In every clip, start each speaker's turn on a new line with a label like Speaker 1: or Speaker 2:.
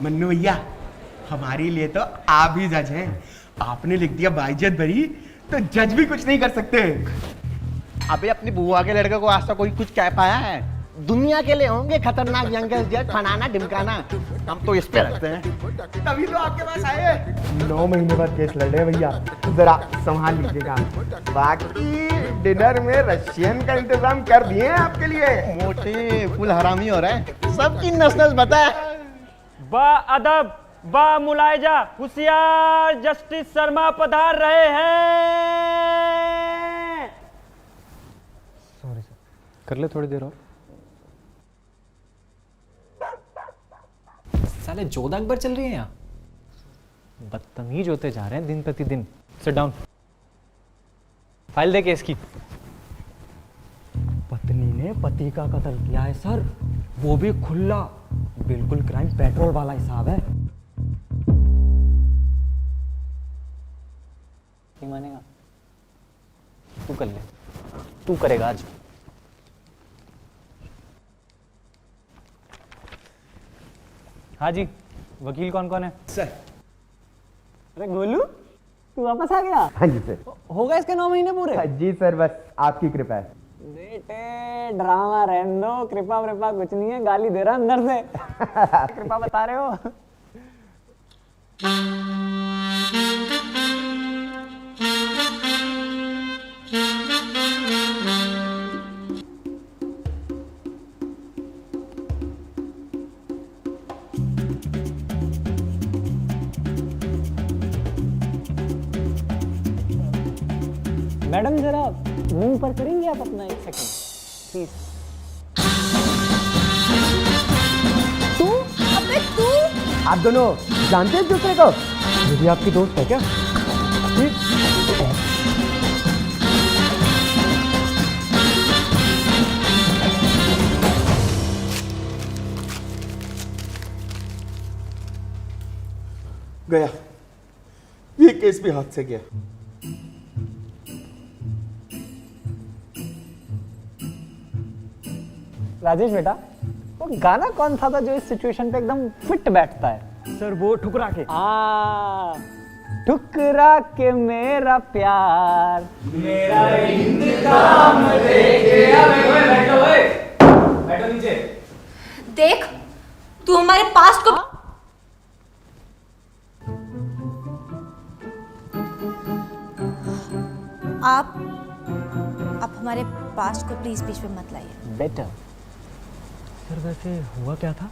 Speaker 1: मन्नू भैया, हमारे लिए तो आप ही जज हैं। आपने लिख दिया बाइज्जत बरी, तो जज भी कुछ नहीं कर सकते।
Speaker 2: अबे अपनी बुआ के लड़के को आज तक कोई कुछ कह पाया है? दुनिया के लिए होंगे खतरनाक यंगेस्ट जेट, फनाना ढिमकाना, हम तो इस पे रखते हैं।
Speaker 1: तभी तो आपके पास आए। 9 महीने बाद केस लड़ रहे हैं भैया, जरा संभाल लीजिएगा। बाकी डिनर में रशियन का इंतजाम कर दिए हैं आपके लिए।
Speaker 2: मोटे फुल हरामी हो रहा है, सबकी नस्ल बता है।
Speaker 3: बा अदब, बा मुलायजा, होशियार जस्टिस शर्मा पधार रहे हैं।
Speaker 4: सॉरी सर, कर ले थोड़ी देर और। साले जोधा अकबर चल रही है यहाँ, बदतमीज होते जा रहे हैं दिन प्रतिदिन। सिट डाउन, फाइल दे केस की।
Speaker 5: पत्नी ने पति का कत्ल किया है सर, वो भी खुला, बिल्कुल क्राइम पेट्रोल वाला हिसाब है।
Speaker 4: नहीं मानेगा, तू कर ले, तू करेगा आज। हाँ जी, वकील कौन कौन है?
Speaker 1: सर।
Speaker 5: अरे गोलू, तू वापस आ गया?
Speaker 1: हाँ जी सर।
Speaker 5: होगा इसके 9 महीने पूरे?
Speaker 1: जी सर, बस आपकी कृपा है।
Speaker 5: बेटे ड्रामा रहने दो, कृपा वृपा कुछ नहीं है, गाली दे रहा अंदर से। कृपा बता रहे हो? मैडम जरा मुंह पर करेंगे आप अपना, 1 सेकंड प्लीज।
Speaker 6: तू? अबे तू?
Speaker 5: आप दोनों जानते हैं एक दूसरे को? ये भी आपकी दोस्त है क्या?
Speaker 1: गया, ये केस भी हाथ से गया।
Speaker 5: राजेश बेटा, वो गाना कौन सा था जो इस सिचुएशन पे एकदम फिट बैठता है?
Speaker 3: सर वो ठुकरा के।
Speaker 5: ठुकरा के मेरा प्यार,
Speaker 3: मेरा इंतकाम लेके बैठो नीचे।
Speaker 6: देख, तू हमारे पास्ट को आप हमारे पास्ट को प्लीज बीच में मत लाइए।
Speaker 5: बेटर। सर वैसे हुआ क्या था?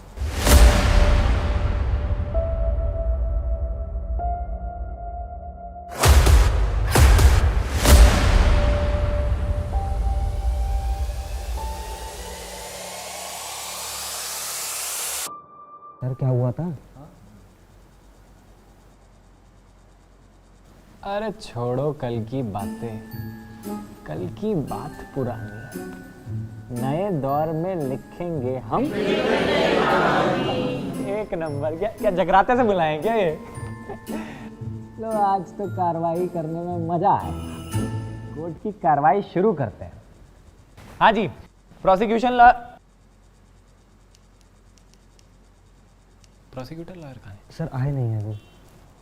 Speaker 5: सर क्या हुआ था?
Speaker 4: अरे छोड़ो कल की बातें, कल की बात पुरानी है, नए दौर में लिखेंगे हम।
Speaker 5: एक नंबर। क्या जगराते से बुलाएं क्या ये? लो आज तो कार्रवाई करने में मजा आया, कोर्ट की कार्रवाई शुरू करते हैं।
Speaker 4: हाँ जी, प्रोसिक्यूटर लॉयर कहाँ है?
Speaker 5: सर आए नहीं है वो।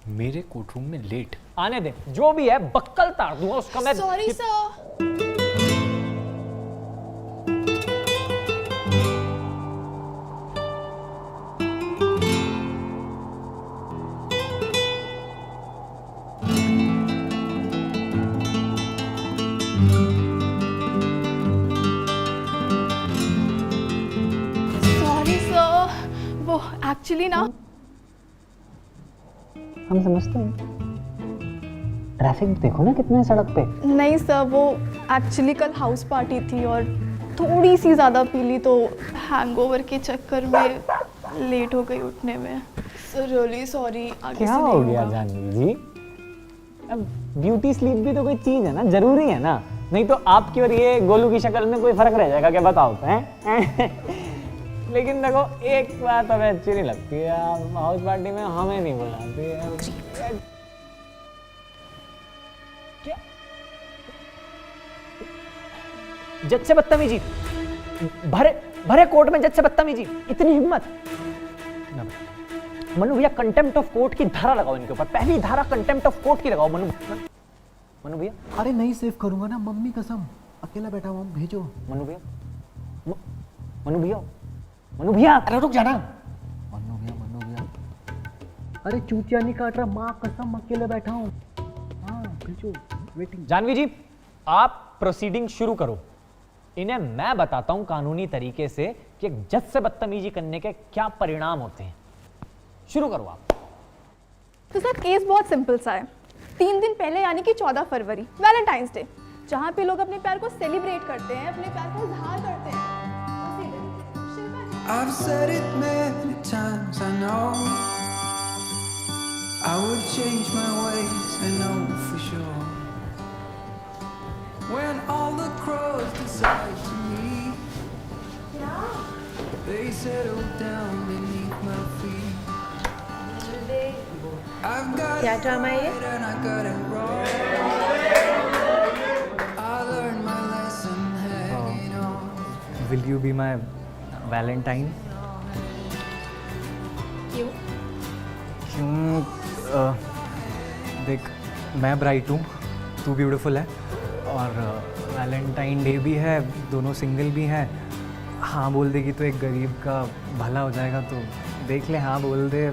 Speaker 4: मेरे कोर्टरूम में लेट।
Speaker 5: आने दे, जो भी है बक्कल ताड़ दूंगा उसका मैं।
Speaker 6: Sorry sir. वो एक्चुअली ना,
Speaker 5: हम समझते हैं, ट्रैफिक देखो ना कितना है सड़क पे।
Speaker 6: नहीं सर, वो एक्चुअली कल हाउस पार्टी थी और थोड़ी सी ज़्यादा पी ली तो हैंगओवर के चक्कर में लेट हो गई उठने में। Sir really sorry.
Speaker 5: क्या हो गया जानवी जी? अब ब्यूटी स्लीप भी तो कोई चीज है ना, जरूरी है ना, नहीं तो आपकी और ये गोलू की शक्ल में कोई फर्क रह जाएगा क्या? बताओ हैं? लेकिन देखो एक बात हमें अच्छी नहीं लगती है, आप हाउस पार्टी में हमें नहीं बुलाती है। क्या जज से बदतमीजी, भरे कोर्ट में जज से बदतमीजी, इतनी हिम्मत? मनु भैया कंटेम्प्ट ऑफ कोर्ट की धारा लगाओ इनके ऊपर, पहली धारा कंटेम्प्ट ऑफ कोर्ट की लगाओ मनु भैया।
Speaker 7: अरे नहीं सेव करूंगा ना, मम्मी कसम, अकेला बैठा हुआ हूं, भेजो।
Speaker 5: मनु भैया मनु भैया
Speaker 7: अरे रुक जाना। मनु भैया अरे चूतिया नहीं काट रहा, माँ कसम अकेले बैठा हूँ। हाँ भेजो, वेटिंग।
Speaker 5: जानवी जी आप प्रोसीडिंग शुरू करो, इन्हें मैं बताता हूं कानूनी तरीके से कि एक जज से बदतमीजी करने के क्या परिणाम होते हैं। शुरू करो आप।
Speaker 6: तो सर केस बहुत सिंपल सा है। 3 दिन पहले यानी कि 14 फरवरी वैलेंटाइंस डे, जहाँ पे लोग अपने प्यार को सेलिब्रेट करते हैं, अपने प्यार को इजहार करते हैं, उसी दिन शिल्पा जी
Speaker 8: I've said it many times, I know I would change my ways, I know for sure. When all the crows decide to meet, they settle down beneath my feet. I've got
Speaker 9: क्या
Speaker 8: it
Speaker 9: drama है ये?
Speaker 8: right and I got it wrong. I learned my lesson hanging on.
Speaker 7: Will you be my Valentine?
Speaker 9: क्यों?
Speaker 7: क्यों? देख मैं bright हूँ, तू beautiful है, और वैलेंटाइन डे भी है, दोनों सिंगल भी हैं। हाँ बोल देगी तो एक गरीब का भला हो जाएगा, तो देख ले, हाँ बोल दे।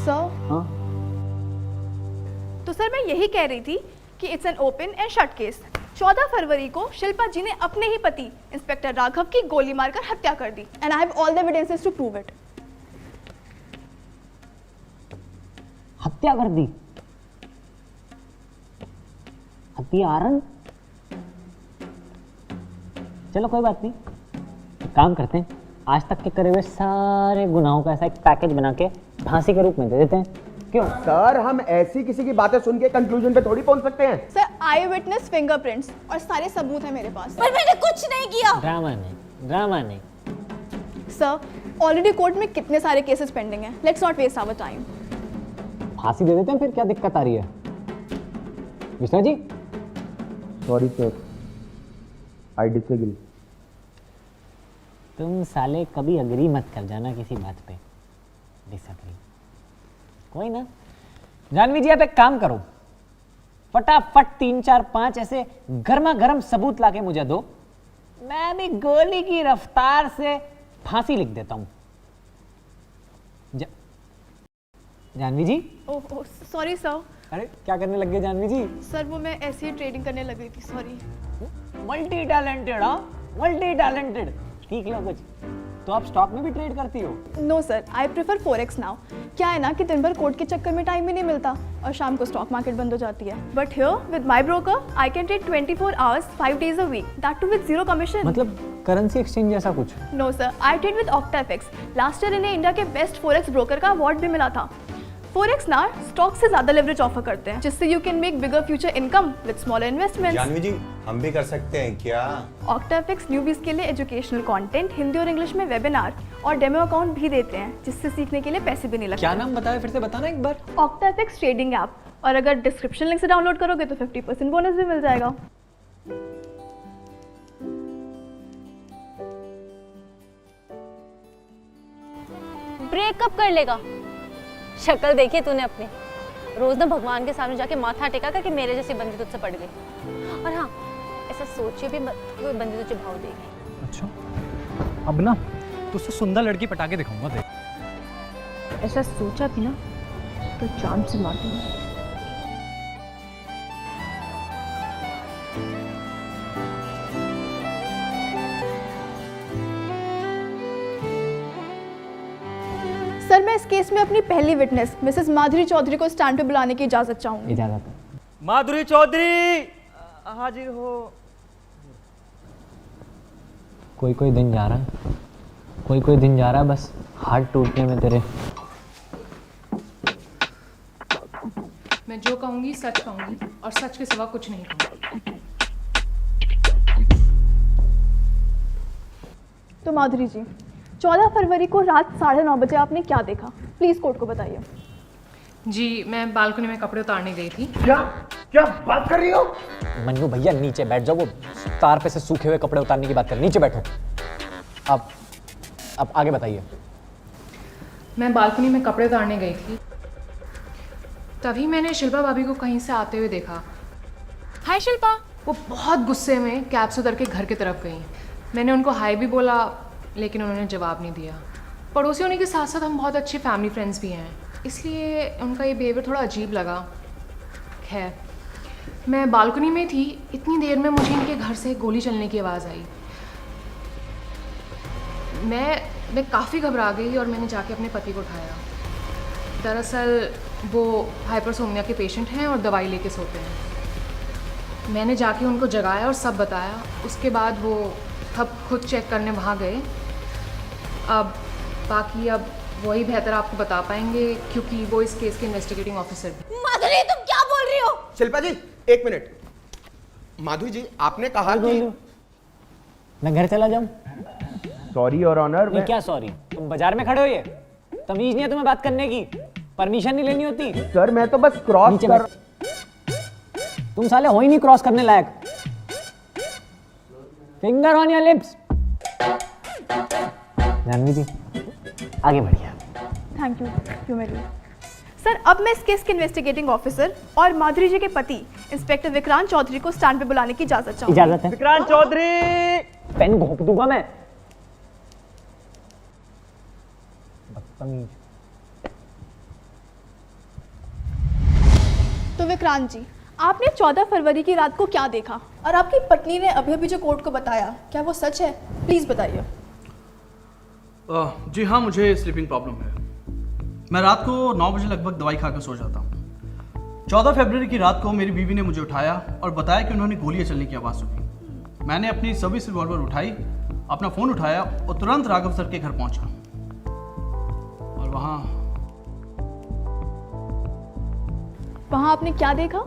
Speaker 6: सर तो सर मैं यही कह रही थी कि it's an open and shut case. 14 फरवरी को शिल्पा जी ने अपने ही पति इंस्पेक्टर राघव की गोली मारकर हत्या कर दी and I have all the evidences to prove it.
Speaker 5: हत्या कर दी? हत्यारन? चलो कोई बात नहीं, एक काम करते हैं, आज तक के करे हुए सारे गुनाहों का ऐसा एक पैकेज बना के फांसी के रूप में दे देते हैं। क्यों?
Speaker 1: सर हम ऐसी किसी की बातें सुन के कंक्लूजन पे थोड़ी पहुंच सकते हैं।
Speaker 6: सर आई विटनेस फिंगरप्रिंट्स और सारे सबूत हैं मेरे पास।
Speaker 9: पर मैंने कुछ नहीं किया।
Speaker 5: ड्रामा नहीं।
Speaker 6: सर ऑलरेडी कोर्ट में कितने सारे केसेस पेंडिंग हैं, let's not waste our time.
Speaker 5: फांसी दे देते हैं, फिर क्या दिक्कत आ रही है? Vishnu ji
Speaker 1: sorry sir, I disagree.
Speaker 5: तुम साले कभी अग्री मत कर जाना किसी बात पे, डिसएग्री। कोई ना, जानवी जी आप एक काम करो, फटाफट 3 4 5 ऐसे गर्मा गर्म सबूत लाके मुझे दो, मैं भी गोली की रफ्तार से फांसी लिख देता हूं। Jahnavi ji.
Speaker 6: Oh sorry sir.
Speaker 5: अरे क्या करने लग गए जानवी जी?
Speaker 6: सर वो मैं ऐसे ही ट्रेडिंग करने लग गई थी, सॉरी।
Speaker 5: मल्टी टैलेंटेड, हाँ मल्टी टैलेंटेड। ठीक लो कुछ तो आप स्टॉक में भी ट्रेड करती हो?
Speaker 6: No sir, I prefer forex now. क्या है ना कि दिन भर कोर्ट के चक्कर में टाइम भी नहीं मिलता और शाम को स्टॉक मार्केट बंद हो जाती है। But here with my broker I can trade 24 hours 5 days a week, that too with zero commission.
Speaker 5: मतलब करेंसी एक्सचेंज जैसा कुछ?
Speaker 6: No sir, I trade with OctaFX. Last year इन्हें इंडिया के बेस्ट फोरेक्स ब्रोकर का award भी मिला था। Forex ना स्टॉक से ज्यादा लेवरेज ऑफर करते हैं, जिससे you can make bigger future income with smaller investments.
Speaker 10: Jahnavi ji हम भी कर सकते हैं क्या?
Speaker 6: ऑक्टाफिक्स न्यूबीज के लिए एजुकेशनल कंटेंट हिंदी और इंग्लिश में वेबिनार और डेमो अकाउंट भी देते हैं, जिससे सीखने के लिए पैसे भी नहीं लगते।
Speaker 7: क्या नाम बताया, फिर से बताना एक बार।
Speaker 6: ऑक्टाफिक्स ट्रेडिंग ऐप, और अगर डिस्क्रिप्शन लिंक से डाउनलोड करोगे तो 50% बोनस भी मिल जाएगा।
Speaker 9: ब्रेकअप कर लेगा? शक्ल देखी तूने अपनी, रोज ना भगवान के सामने जाके माथा टेका कर कि मेरे जैसी बंदी तुझसे पड़ गई। और हाँ ऐसा सोचिए भी मत कोई बंदी तुझे भाव देगी।
Speaker 7: अच्छा अब ना तुझसे सुंदर लड़की पटा के दिखाऊंगा, देख।
Speaker 9: ऐसा सोचा भी ना तो जान से मार दूंगा।
Speaker 6: सर मैं इस केस में अपनी पहली विटनेस मिसेस माधुरी चौधरी को स्टैंड पे बुलाने की इजाजत चाहूंगी।
Speaker 5: इजाजत है।
Speaker 3: माधुरी चौधरी हाजिर हो।
Speaker 5: कोई दिन जा रहा है, कोई दिन जा रहा है बस हार्ट टूटने में तेरे।
Speaker 11: मैं जो कहूंगी सच कहूंगी और सच के सिवा कुछ नहीं कहूंगी।
Speaker 6: तो माधुरी जी 14 फरवरी को रात 9:30 बजे आपने क्या देखा, प्लीज कोर्ट को बताइए।
Speaker 11: जी मैं बालकनी में कपड़े उतारने गई थी।
Speaker 1: क्या क्या बात कर रही हो?
Speaker 5: मन्नू भैया नीचे बैठ जाओ, वो तार पे से सूखे हुए कपड़े उतारने की बात कर, नीचे बैठो। अब आगे बताइए।
Speaker 11: मैं बालकनी में कपड़े उतारने गई थी, तभी मैंने शिल्पा भाभी को कहीं से आते हुए देखा। हाय शिल्पा। वो बहुत गुस्से में कैब से उतर के घर की तरफ गई। मैंने उनको हाय भी बोला, लेकिन उन्होंने जवाब नहीं दिया। पड़ोसी होने के साथ साथ हम बहुत अच्छे फैमिली फ्रेंड्स भी हैं, इसलिए उनका ये बिहेवियर थोड़ा अजीब लगा। खैर, मैं बालकनी में थी, इतनी देर में मुझे इनके घर से गोली चलने की आवाज़ आई। मैं काफ़ी घबरा गई और मैंने जाके अपने पति को उठाया। दरअसल वो हाइपरसोमनिया के पेशेंट हैं और दवाई लेके सोते हैं। मैंने जाके उनको जगाया और सब बताया। उसके बाद वो सब खुद चेक करने वहाँ गए। अब बाकी वही बेहतर आपको बता पाएंगे, क्योंकि वो इस केस के इन्वेस्टिगेटिंग ऑफिसर भी।
Speaker 9: माधुरी तुम क्या बोल रही हो?
Speaker 1: शिल्पा जी एक मिनट। माधुरी जी आपने कहा कि
Speaker 5: मैं घर चला जाऊं?
Speaker 1: सॉरी और ऑनर।
Speaker 5: नहीं क्या सॉरी, तुम बाजार में खड़े हो, ये तमीज नहीं है तुम्हें बात करने की? परमिशन नहीं लेनी होती?
Speaker 1: सर मैं तो बस क्रॉस कर।
Speaker 5: तुम साले हो ही नहीं क्रॉस करने लायक। Finger on your lips. Jahnavi ji आगे बढ़िए।
Speaker 6: थैंक यू मेरी। सर अब मैं इस केस के इन्वेस्टिगेटिंग ऑफिसर और माधुरी जी के पति इंस्पेक्टर विक्रांत चौधरी को स्टैंड पे बुलाने की इजाजत चाहूंगी।
Speaker 5: इजाजत है?
Speaker 3: विक्रांत चौधरी।
Speaker 5: पेन घोंप दूंगा मैं। बदतमीज।
Speaker 6: तो विक्रांत जी, आपने 14 फरवरी की रात को क्या देखा और आपकी पत्नी ने अभी अभी जो कोर्ट को बताया, क्या वो सच है? प्लीज बताइए।
Speaker 12: जी हाँ, मुझे स्लीपिंग प्रॉब्लम है। मैं रात को 9 बजे लगभग दवाई खाकर सो जाता हूँ। 14 फरवरी की रात को मेरी बीवी ने मुझे उठाया और बताया कि उन्होंने गोलियां चलने की आवाज़ सुनी। मैंने अपनी सर्विस रिवॉल्वर उठाई, अपना फ़ोन उठाया और तुरंत राघव सर के घर पहुँचा। और
Speaker 6: वहाँ आपने क्या देखा?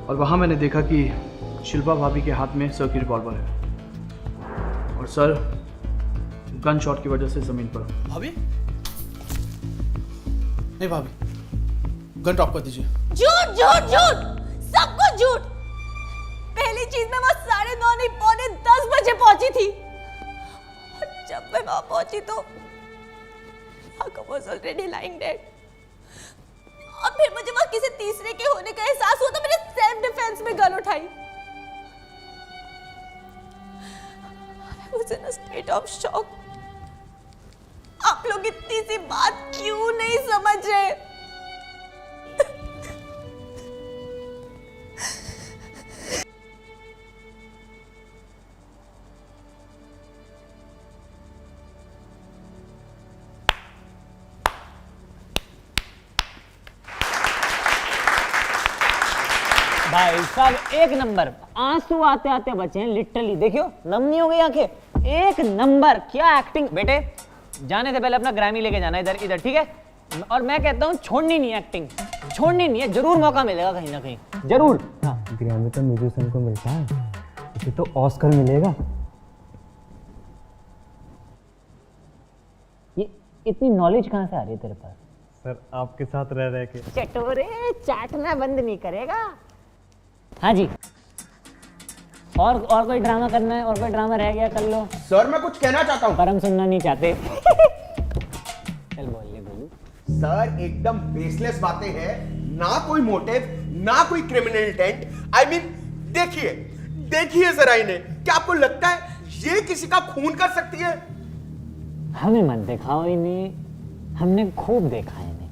Speaker 12: और वहाँ मैंने देखा कि शिल्पा भाभी के हाथ में सर की रिवॉल्वर है और सर गन शॉट की वजह से ज़मीन पर।
Speaker 13: भाभी नहीं, भाभी गन ड्रॉप कर दीजिए।
Speaker 9: झूठ झूठ झूठ, सब कुछ झूठ। पहली चीज मैं वहां 9:30 नहीं 9:45 बजे पहुंची थी और जब मैं वहां पहुंची तो Jacob was already lying dead। और फिर मुझे वहां किसी तीसरे के होने का एहसास हुआ तो मैंने सेल्फ डिफेंस में गन उठाई। I was in a state of shock। आप लोग इतनी सी बात क्यों नहीं समझ रहे?
Speaker 5: भाई साहब एक नंबर, आंसू आते आते बचे हैं लिटरली। देखियो नम नहीं हो गई आंखें। एक नंबर, क्या एक्टिंग। बेटे जाने से पहले अपना ग्रैमी लेके जाना इधर इधर, ठीक है? और मैं कहता हूँ छोड़नी नहीं है एक्टिंग, छोड़नी नहीं है। जरूर मौका मिलेगा कहीं ना कहीं, जरूर। हाँ
Speaker 7: ग्रैमी तो म्यूजिशियन को मिलता है, इसे तो ऑस्कर मिलेगा।
Speaker 5: ये इतनी नॉलेज कहाँ से आ रही है तेरे पास?
Speaker 7: सर आपके साथ रह रह के।
Speaker 5: चटोरे चाटना बंद नहीं करेगा। हाँ जी, और कोई ड्रामा करना है? और कोई ड्रामा रह गया कर लो।
Speaker 1: सर मैं कुछ कहना चाहता हूँ।
Speaker 5: पर हम सुनना नहीं चाहते। चल बोल ले बोलू।
Speaker 1: सर एकदम बेसलेस बातें हैं, ना कोई मोटिव, ना कोई क्रिमिनल इंटेंट। आई मीन देखिए जरा इन्हें, क्या आपको लगता है ये किसी का खून कर सकती है?
Speaker 5: हमें मत दिखाओ इन्हें, हमने खूब देखा है इन्हें,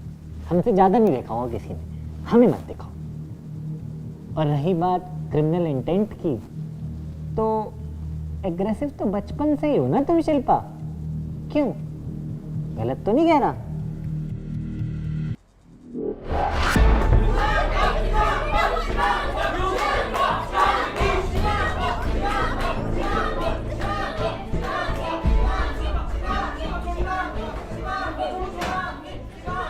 Speaker 5: हमसे ज्यादा नहीं देखा होगा किसी ने। हमें मत दिखाओ। और रही बात क्रिमिनल इंटेंट की, तो एग्रेसिव तो बचपन से ही हो ना तुम शिल्पा? क्यों, गलत तो नहीं कह रहा?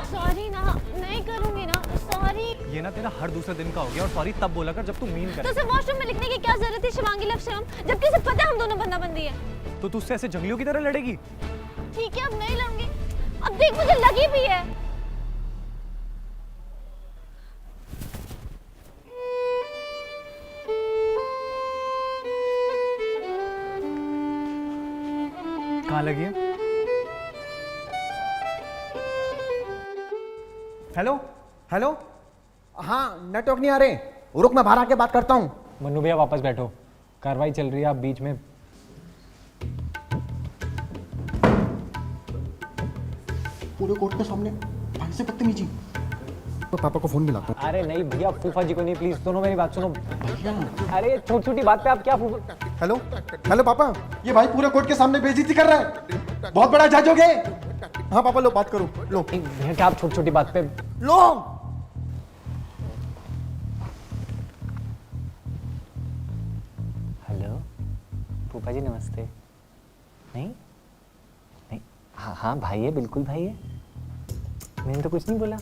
Speaker 9: सॉरी ना, नहीं करूंगी ना, सॉरी।
Speaker 7: ये ना तेरा हर दूसरे दिन का हो गया, और सॉरी तब बोला कर जब तू मीन
Speaker 9: तो
Speaker 7: करे।
Speaker 9: उसे वॉशरूम में लिखने की क्या जरूरत थी शिवांगी लक्ष्यम, जबकि उसे पता है हम दोनों बंदा बंदी है।
Speaker 7: तो तू उससे ऐसे जंगलियों की तरह लड़ेगी?
Speaker 9: ठीक है अब नहीं लड़ूंगी। अब देख मुझे लगी भी है।
Speaker 7: लगी है?
Speaker 2: हेलो हेलो, हाँ नेटवर्क नहीं आ रहे, रुक मैं बाहर आके बात करता हूँ।
Speaker 5: मन्नू भैया वापस बैठो, कार्रवाई चल रही है, आप बीच में।
Speaker 2: पूरे कोर्ट के सामने भाई से बदतमीजी। तो पापा को फोन मिलाता हूँ।
Speaker 5: अरे नहीं भैया, फूफा जी को नहीं, प्लीज दोनों मेरी बात सुनो। अरे छोटी छोटी बात पे आप क्या फूफा।
Speaker 2: हेलो हेलो पापा, ये भाई पूरे कोर्ट के सामने बेइज्जती कर रहा है, बहुत बड़ा जज हो गए। हाँ पापा लो बात करो, लो।
Speaker 5: भैया क्या आप छोटी छोटी बात पे।
Speaker 2: लो
Speaker 5: हेलो फूफा जी नमस्ते। नहीं नहीं, हाँ हाँ भाई है, बिल्कुल भाई है, मैंने तो कुछ नहीं बोला।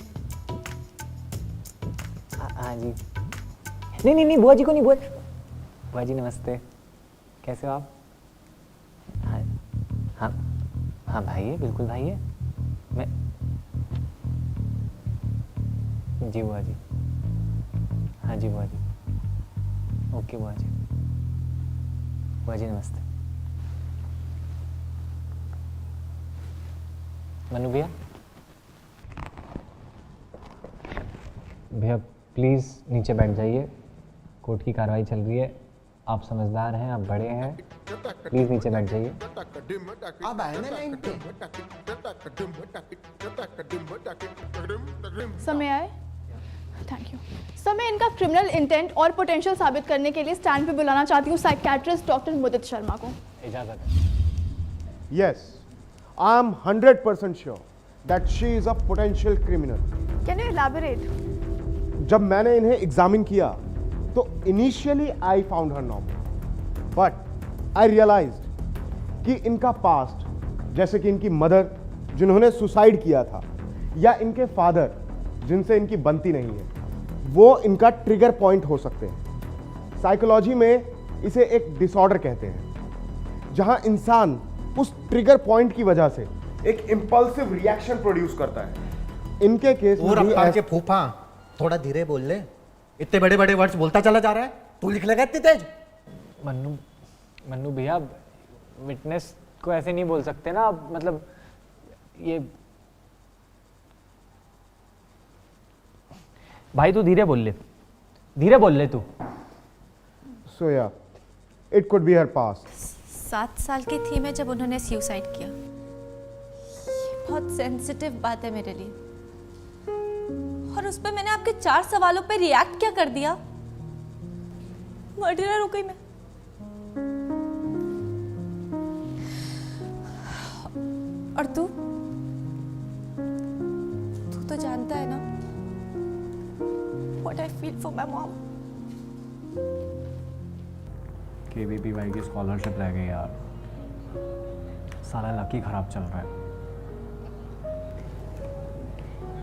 Speaker 5: हाँ जी, नहीं नहीं नहीं बुआ जी को नहीं, बुआ जी नमस्ते, कैसे हो आप? हाँ हाँ हाँ भाई है, बिल्कुल भाई है, मैं जी बुआ जी, हाँ जी बुआ जी, ओके बुआ जी, बुआ जी नमस्ते। मनु भैया, भैया प्लीज़ नीचे बैठ जाइए, कोर्ट की कार्रवाई चल रही है, आप समझदार हैं, आप बड़े हैं, प्लीज़ नीचे बैठ जाइए।
Speaker 2: अब आए ना लाइन पे।
Speaker 6: समय आए, थैंक यू। समय इनका क्रिमिनल इंटेंट और पोटेंशियल साबित करने के लिए स्टैंड पे बुलाना चाहती हूँ साइकियाट्रिस्ट डॉक्टर मुदित शर्मा को।
Speaker 5: इजाज़त है।
Speaker 1: Yes, I am 100% sure that she is a potential criminal.
Speaker 6: Can you elaborate?
Speaker 1: जब मैंने इन्हें एग्जामिन किया तो initially I found her normal, but I realised कि इनका पास्ट, जैसे कि इनकी मदर जिन्होंने सुसाइड किया था, या इनके फादर जिनसे इनकी बनती नहीं है, वो इनका ट्रिगर पॉइंट हो सकते हैं। साइकोलॉजी में इसे एक डिसऑर्डर कहते हैं, जहां इंसान उस ट्रिगर पॉइंट की वजह से एक इंपल्सिव रिएक्शन प्रोड्यूस करता है। इनके केस में भी
Speaker 2: के फूफा थोड़ा धीरे बोल ले, इतने बड़े बड़े वर्ड्स बोलता चला जा रहा है, तू लिख लेगा इतनी तेज।
Speaker 5: मन्नू भैया, विटनेस को ऐसे नहीं बोल सकते ना, मतलब ये भाई तू धीरे बोल ले तू।
Speaker 1: So yeah, it could be her past.
Speaker 9: 7 साल की थी मैं जब उन्होंने सुसाइड किया। ये बहुत सेंसिटिव बात है मेरे लिए, और उस पर मैंने आपके 4 सवालों पे रिएक्ट क्या कर दिया? मर्डरर हो गई मैं। और तू तो जानता है ना what I feel for my mom.
Speaker 7: KVPY की स्कॉलरशिप रह गई यार, साला लकी खराब चल रहा है।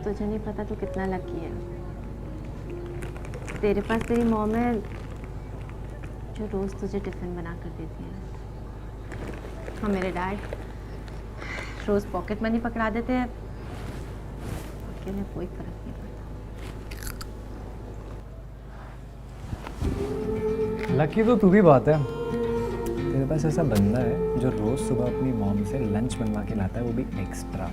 Speaker 9: तुझे नहीं पता तू कितना लकी है, तेरे पास तेरी मॉम है जो रोज तुझे टिफिन बना कर देती है, और मेरे डैड रोज पॉकेट मनी पकड़ा देते हैं, बाकी में कोई फर्क नहीं पड़ता।
Speaker 7: लकी तो तू भी बात है, तेरे पास ऐसा बंदा है जो रोज सुबह अपनी मॉम से लंच बनवा के लाता है, वो भी एक्स्ट्रा।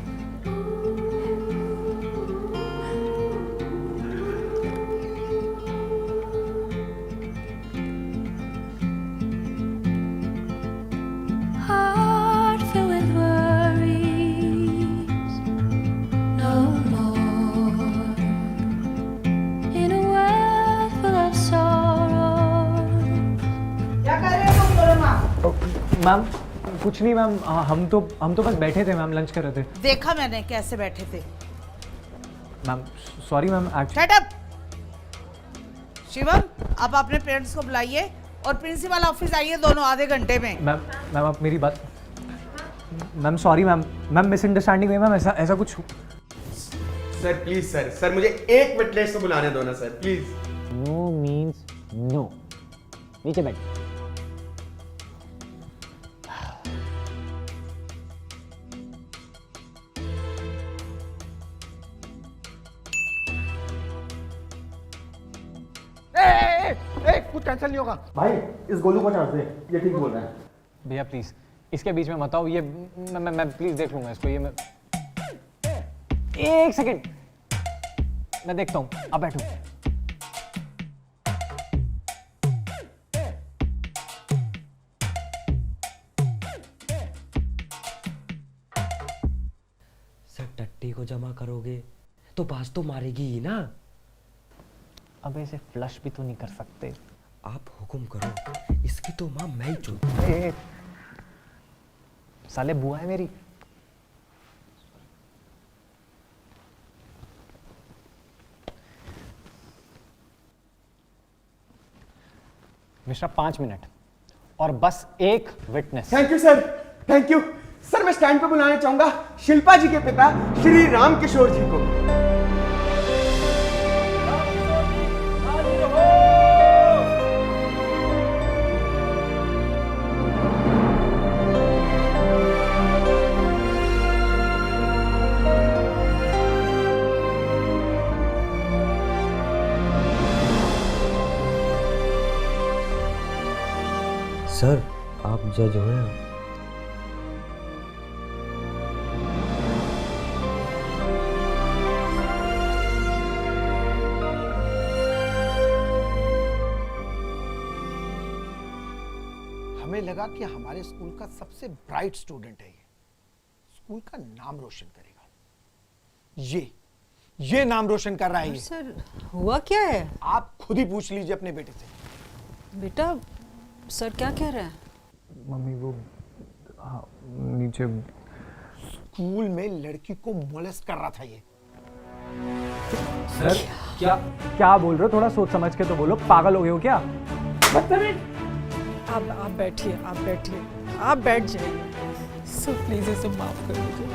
Speaker 7: मैम कुछ नहीं मैम, हम तो बस बैठे थे मैम, लंच कर रहे थे।
Speaker 14: देखा मैंने कैसे बैठे थे।
Speaker 7: Ma'am sorry ma'am,
Speaker 14: shut up. Shivam, आप अपने पेरेंट्स को बुलाइए और प्रिंसिपल ऑफिस आइए दोनों आधे घंटे में।
Speaker 7: मैम आप मेरी बात, मैम सॉरी मैम मिसअंडरस्टैंडिंग हुई मैम, ऐसा कुछ।
Speaker 1: सर प्लीज सर मुझे एक विटनेस को बुलाने दो ना sir, please.
Speaker 5: No means no, नीचे बैठ।
Speaker 2: कुछ कैंसिल नहीं होगा भाई, इस गोलू को चांस दे, ये ठीक बोल रहा है।
Speaker 7: भैया प्लीज
Speaker 5: इसके बीच में मत आओ, ये मैं प्लीज देख लूंगा इसको, ये मैं एक सेकंड मैं देखता हूँ, आप बैठो।
Speaker 3: सर टट्टी को जमा करोगे तो बाज तो मारेगी ही ना।
Speaker 5: अब इसे फ्लश भी तो नहीं कर सकते।
Speaker 3: आप हुक्म करो, इसकी तो माँ मैं ही चूत।
Speaker 5: साले बुआ है मेरी। मिश्रा 5 मिनट और बस एक witness.
Speaker 2: Thank you sir, thank you sir. मैं स्टैंड पे बुलाना चाहूंगा शिल्पा जी के पिता श्री राम किशोर जी को।
Speaker 3: सर आप जज हो हैं।
Speaker 13: हमें लगा कि हमारे स्कूल का सबसे ब्राइट स्टूडेंट है ये, स्कूल का नाम रोशन करेगा। ये नाम रोशन कर रहा है ये।
Speaker 15: सर हुआ क्या है?
Speaker 13: आप खुद ही पूछ लीजिए अपने बेटे से।
Speaker 15: बेटा सर क्या कह रहे हैं?
Speaker 7: मम्मी वो नीचे
Speaker 13: स्कूल में लड़की को मोलेस्ट कर रहा था ये।
Speaker 5: सर क्या बोल रहे हो? थोड़ा सोच समझ के तो बोलो, पागल हो गए हो क्या?
Speaker 15: आप बैठिए, आप बैठ जाइए। सर प्लीज इसे माफ कर दीजिए,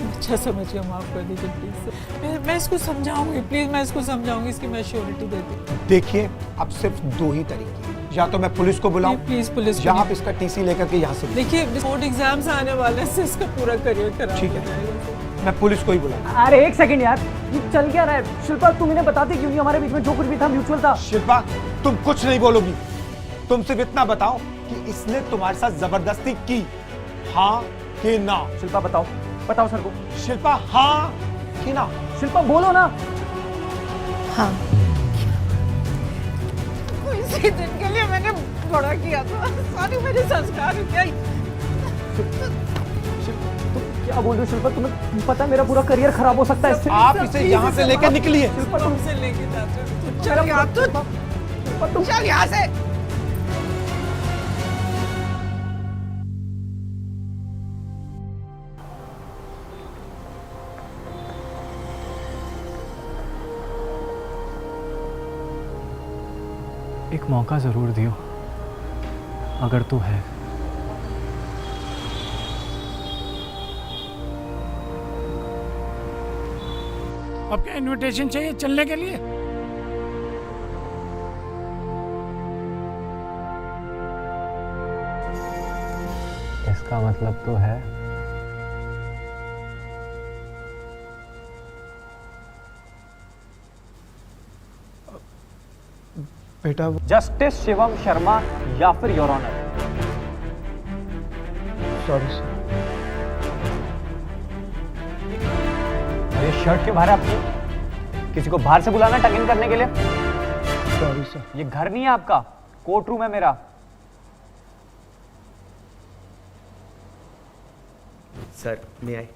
Speaker 15: अच्छा समझ के माफ कर दीजिए प्लीज। मैं इसको समझाऊंगी, प्लीज मैं इसको समझाऊंगी, इसकी मैं श्योरिटी देती हूँ।
Speaker 13: देखिए अब सिर्फ 2 ही तरीके हैं, या तो मैं पुलिस को बुलाऊं,
Speaker 15: प्लीज पुलिस,
Speaker 13: या आप इसका टीसी लेकर के यहाँ से।
Speaker 15: देखिए बोर्ड एग्जाम्स आने वाले हैं, इससे इसका पूरा करियर खराब
Speaker 13: ठीक
Speaker 15: हो
Speaker 13: है,
Speaker 15: जाएगा।
Speaker 13: मैं पुलिस को ही बुलाऊं।
Speaker 5: अरे एक सेकंड यार, ये चल क्या रहा है? शिल्पा तुम इन्हें बताती क्यों नहीं? हमारे बीच में जो कुछ भी था म्यूचुअल था।
Speaker 13: शिल्पा तुम कुछ नहीं बोलोगी, तुम सिर्फ इतना बताओ कि इसने तुम्हारे साथ जबरदस्ती की, हाँ कि ना?
Speaker 5: शिल्पा बताओ सर को।
Speaker 13: शिल्पा हाँ कि ना?
Speaker 5: शिल्पा बोलो ना।
Speaker 15: हाँ इसी दिन के लिए मैंने बड़ा किया था, सारे मेरे संस्कार क्या।
Speaker 5: क्या बोल रहे हो शिल्पा? तुम्हें पता है मेरा पूरा करियर खराब हो सकता है इससे।
Speaker 13: आप इसे यहाँ से लेकर निकलिए।
Speaker 5: शिल्पा
Speaker 15: तुमसे लेके जाते हो, चल यहाँ तो चल यहाँ से।
Speaker 7: एक मौका जरूर दियो अगर तू है।
Speaker 13: अब क्या इनविटेशन चाहिए चलने के लिए?
Speaker 5: इसका मतलब तो है
Speaker 13: बेटा
Speaker 5: जस्टिस शिवम शर्मा या फिर योर ऑनर।
Speaker 13: Sorry sir.
Speaker 5: ये शर्ट क्यों बाहर है आपकी? किसी को बाहर से बुलाना टग इन करने के लिए?
Speaker 13: Sorry sir.
Speaker 5: ये घर नहीं है आपका, कोर्ट रूम है मेरा।
Speaker 2: सर मैं आए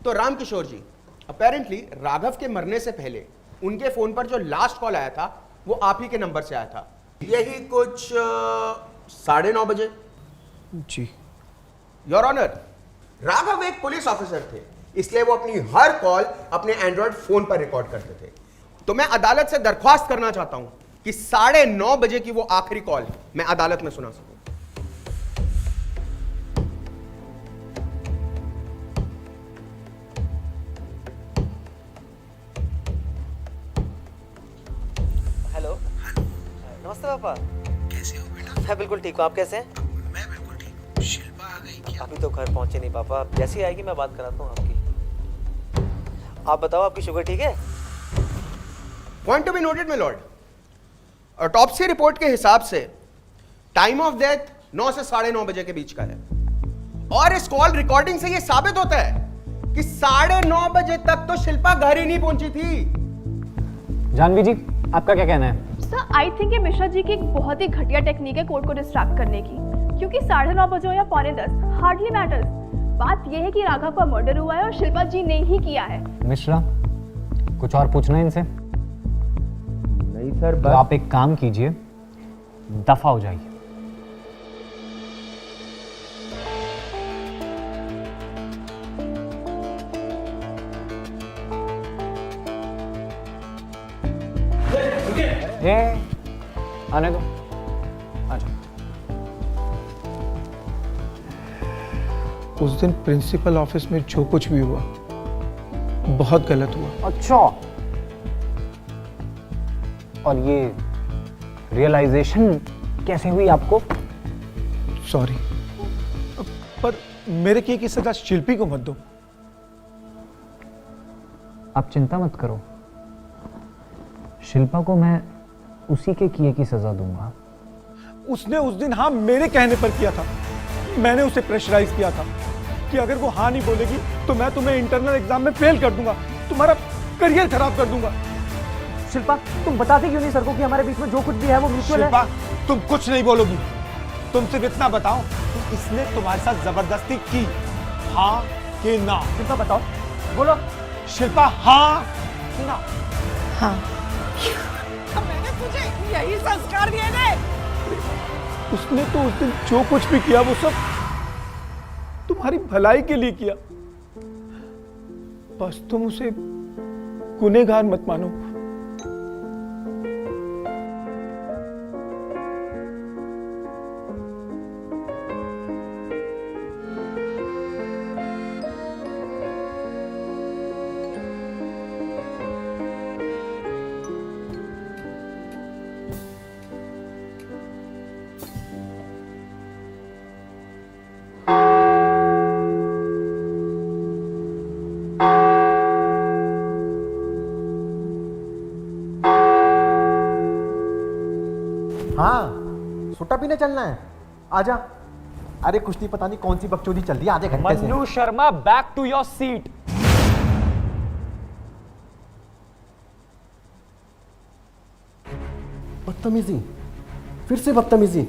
Speaker 2: तो राम किशोर जी, अपेरेंटली राघव के मरने से पहले उनके फोन पर जो लास्ट कॉल आया था वो आप ही के नंबर से आया था, यही कुछ 9:30 बजे।
Speaker 13: जी
Speaker 2: योर ऑनर, राघव एक पुलिस ऑफिसर थे, इसलिए वो अपनी हर कॉल अपने एंड्रॉयड फोन पर रिकॉर्ड करते थे। तो मैं अदालत से दरख्वास्त करना चाहता हूं कि 9:30 बजे की वो आखिरी कॉल मैं अदालत में सुना सकूं।
Speaker 3: हेलो नमस्ते पापा।
Speaker 13: कैसे हो बेटा?
Speaker 3: मैं बिल्कुल ठीक हूँ, आप कैसे हैं?
Speaker 13: मैं बिल्कुल ठीक हूँ। शिल्पा आ गई क्या?
Speaker 3: अभी तो घर पहुंचे नहीं पापा, जैसे ही आएगी मैं बात कराता हूँ आपकी। आप बताओ आपकी शुगर ठीक है?
Speaker 2: Point to be noted my Lord, autopsy report के हिसाब से टाइम ऑफ डेथ 9 से 9:30 बजे के बीच का है। और इस कॉल रिकॉर्डिंग से ये साबित होता है कि 9:30 बजे तक तो शिल्पा घर ही नहीं पहुंची थी।
Speaker 5: जानवी जी, आपका क्या कहना है?
Speaker 6: सर आई थिंक ये मिश्रा जी की एक बहुत ही घटिया टेक्निक है कोर्ट को डिस्ट्रैक्ट करने की, क्योंकि 9:30 बजे हो या 9:45 हार्डली मैटर्स। बात यह है कि राघव का मर्डर हुआ है और शिल्पा जी ने ही किया है।
Speaker 5: मिश्रा, कुछ और पूछना है इनसे?
Speaker 1: नहीं सर,
Speaker 5: तो आप एक काम कीजिए, दफा हो जाइए। ए, आने दो, आजा।
Speaker 13: उस दिन प्रिंसिपल ऑफिस में जो कुछ भी हुआ बहुत गलत हुआ।
Speaker 5: अच्छा, और ये रियलाइजेशन कैसे हुई आपको?
Speaker 13: सॉरी, पर मेरे किए की सजा शिल्पी को मत दो।
Speaker 5: आप चिंता मत करो, शिल्पा को मैं उसी के किए की सजा दूंगा।
Speaker 13: उसने उस दिन हाँ मेरे कहने पर किया था। मैंने उसे प्रेशराइज किया था कि अगर वो हाँ नहीं बोलेगी तो मैं तुम्हें इंटरनल एग्जाम में फेल कर दूंगा, तुम्हारा करियर खराब कर दूंगा।
Speaker 5: शिल्पा, तुम बताते क्यों नहीं सर को कि हमारे बीच में जो कुछ भी है वो म्यूचुअल है?
Speaker 13: शिल्पा, तुम कुछ नहीं बोलोगी। तुम सिर्फ इतना बताओ कि इसने तुम्हारे साथ जबरदस्ती की, हाँ कि ना?
Speaker 5: शिल्पा बताओ, बोलो।
Speaker 13: शिल्पा, हाँ कि ना?
Speaker 15: हाँ। मैंने तुझे यही संस्कार दिए थे।
Speaker 13: उसने तो उस दिन जो कुछ भी किया वो सब तुम्हारी भलाई के लिए किया। बस तुम उसे गुनहगार मत मानो।
Speaker 16: हाँ, सुट्टा पीने चलना है, आजा। अरे कुश्ती पता नहीं कौन सी बकचोदी चल रही है आधे घंटे से।
Speaker 5: Mannu Sharma, back to your seat.
Speaker 16: बदतमीजी, फिर से बदतमीजी।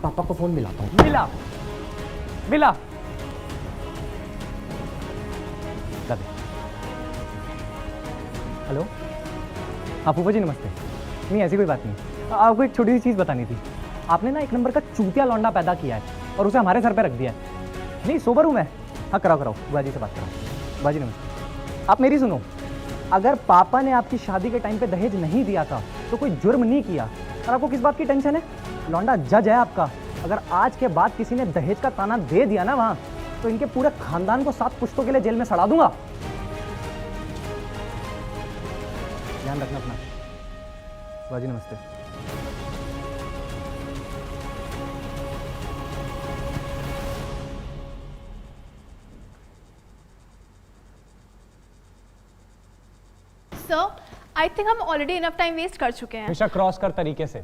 Speaker 16: पापा को फोन मिलाता हूँ।
Speaker 5: मिला मिला। हेलो, हाँ फूफा जी नमस्ते। नहीं ऐसी कोई बात नहीं, आपको एक छोटी सी चीज़ बतानी थी। आपने ना एक नंबर का चूतिया लौंडा पैदा किया है और उसे हमारे सर पे रख दिया है। नहीं सोबर हूँ मैं। हाँ कराओ कराओ, बुआ जी से बात कराओ। बुआ जी नमस्ते। आप मेरी सुनो, अगर पापा ने आपकी शादी के टाइम पे दहेज नहीं दिया था तो कोई जुर्म नहीं किया। और आपको किस बात की टेंशन है? लौंडा जज है आपका। अगर आज के बाद किसी ने दहेज का ताना दे दिया ना वहाँ, तो इनके पूरे खानदान को 7 पुश्तों के लिए जेल में सड़ा दूंगा। ध्यान रखना अपना। बुआ जी नमस्ते।
Speaker 6: सर आई थिंक हम ऑलरेडी इनफ टाइम वेस्ट कर चुके हैं।
Speaker 5: हमेशा क्रॉस कर तरीके से।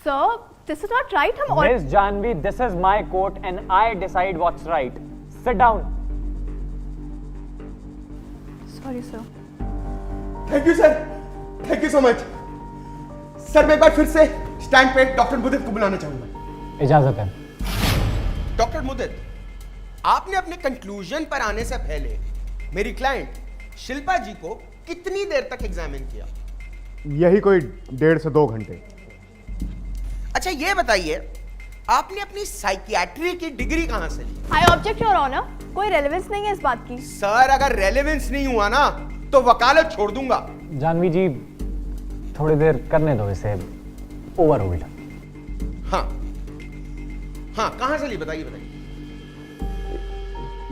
Speaker 6: Sir this is not right. हम
Speaker 5: Miss Janvi, this is my court and I decide what's right. Sit down.
Speaker 6: Sorry sir.
Speaker 2: Thank you sir, thank you so much sir. मैं एक बार फिर से स्टैंड पे डॉक्टर मुदित को बुलाना चाहूंगा।
Speaker 5: इजाजत है।
Speaker 2: डॉक्टर मुदित, आपने अपने कंक्लूजन पर आने से पहले मेरी क्लाइंट शिल्पा जी को कितनी देर तक एग्जामिन किया?
Speaker 1: यही कोई 1.5 से 2 घंटे।
Speaker 2: अच्छा ये बताइए, आपने अपनी साइकियाट्री की डिग्री कहां से ली?
Speaker 6: आई ऑब्जेक्ट योर ऑनर, कोई रेलेवेंस नहीं है इस बात की।
Speaker 2: सर अगर रेलेवेंस नहीं हुआ ना तो वकालत छोड़ दूंगा।
Speaker 5: जानवी जी थोड़ी देर करने दो इसे, ओवर होल्ड।
Speaker 2: हाँ हाँ, कहां से ली बताइए बताइए।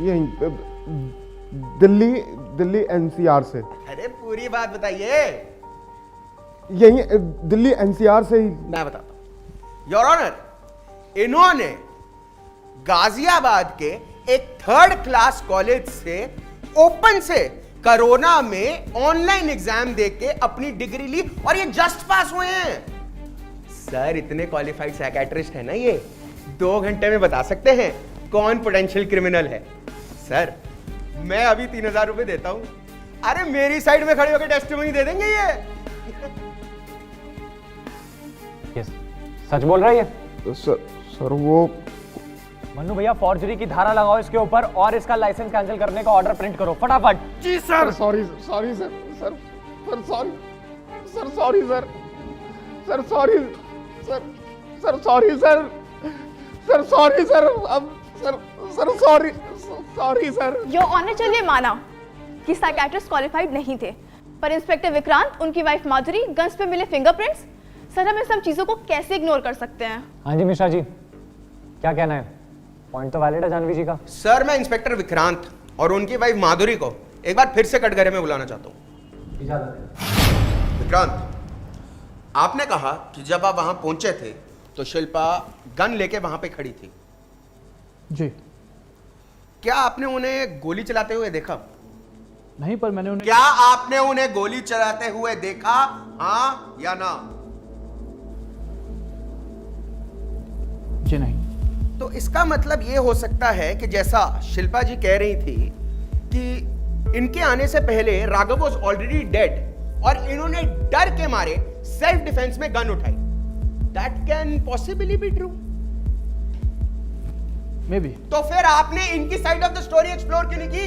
Speaker 1: ये दिल्ली एनसीआर से।
Speaker 2: अरे पूरी बात बताइए।
Speaker 1: यही दिल्ली एनसीआर से ही।
Speaker 2: मैं बताता हूं योर ऑनर, इन्होंने गाजियाबाद के एक 3rd क्लास कॉलेज से ओपन से कोरोना में ऑनलाइन एग्जाम देके अपनी डिग्री ली और ये जस्ट पास हुए हैं। सर इतने क्वालिफाइड साइकियाट्रिस्ट है ना, ये 2 घंटे में बता सकते हैं कौन पोटेंशियल क्रिमिनल है। सर मैं अभी 3000 रुपए देता हूं, अरे मेरी साइड में खड़े होकर टेस्टिमनी दे देंगे ये।
Speaker 5: सच बोल रहा है ये?
Speaker 1: सर वो
Speaker 5: मन्नू भैया फॉर्जरी की धारा लगाओ इसके ऊपर और इसका लाइसेंस कैंसिल करने का ऑर्डर प्रिंट करो फटाफट।
Speaker 1: जी sir. Sorry sorry sir sir sir sorry sir sorry sir sir sorry sir sir sorry sir sir sorry sir अब sir sir sorry sorry sir.
Speaker 6: Your honour चलिए माना कि साइकियाट्रिस्ट क्वालिफाइड नहीं थे, पर इंस्पेक्टर विक्रांत, उनकी वाइफ माधुरी, गन्स पे मिले फिंगरप्रिंट्स, सर हम इन सब चीजों को कैसे इग्नोर कर सकते हैं?
Speaker 5: हाँ जी मिश्रा जी, क्या कहना है? पॉइंट तो वैलिड है जानवी जी का।
Speaker 2: सर मैं इंस्पेक्टर विक्रांत और उनकी वाइफ माधुरी को एक बार फिर से कटघरे में बुलाना चाहता हूँ। विक्रांत, आपने कहा कि जब आप वहां पहुंचे थे तो शिल्पा गन लेके वहां पे खड़ी थी।
Speaker 12: जी।
Speaker 2: क्या आपने उन्हें गोली चलाते हुए देखा?
Speaker 12: नहीं, पर मैंने उन्हें।
Speaker 2: क्या आपने उन्हें गोली चलाते हुए देखा, हाँ या ना?
Speaker 12: जी नहीं।
Speaker 2: तो इसका मतलब यह हो सकता है कि जैसा शिल्पा जी कह रही थी कि इनके आने से पहले राघव वाज ऑलरेडी डेड और इन्होंने डर के मारे सेल्फ डिफेंस में गन उठाई। That can possibly be true.
Speaker 12: May be.
Speaker 2: तो फिर आपने इनकी side of the story explore क्यों नहीं की?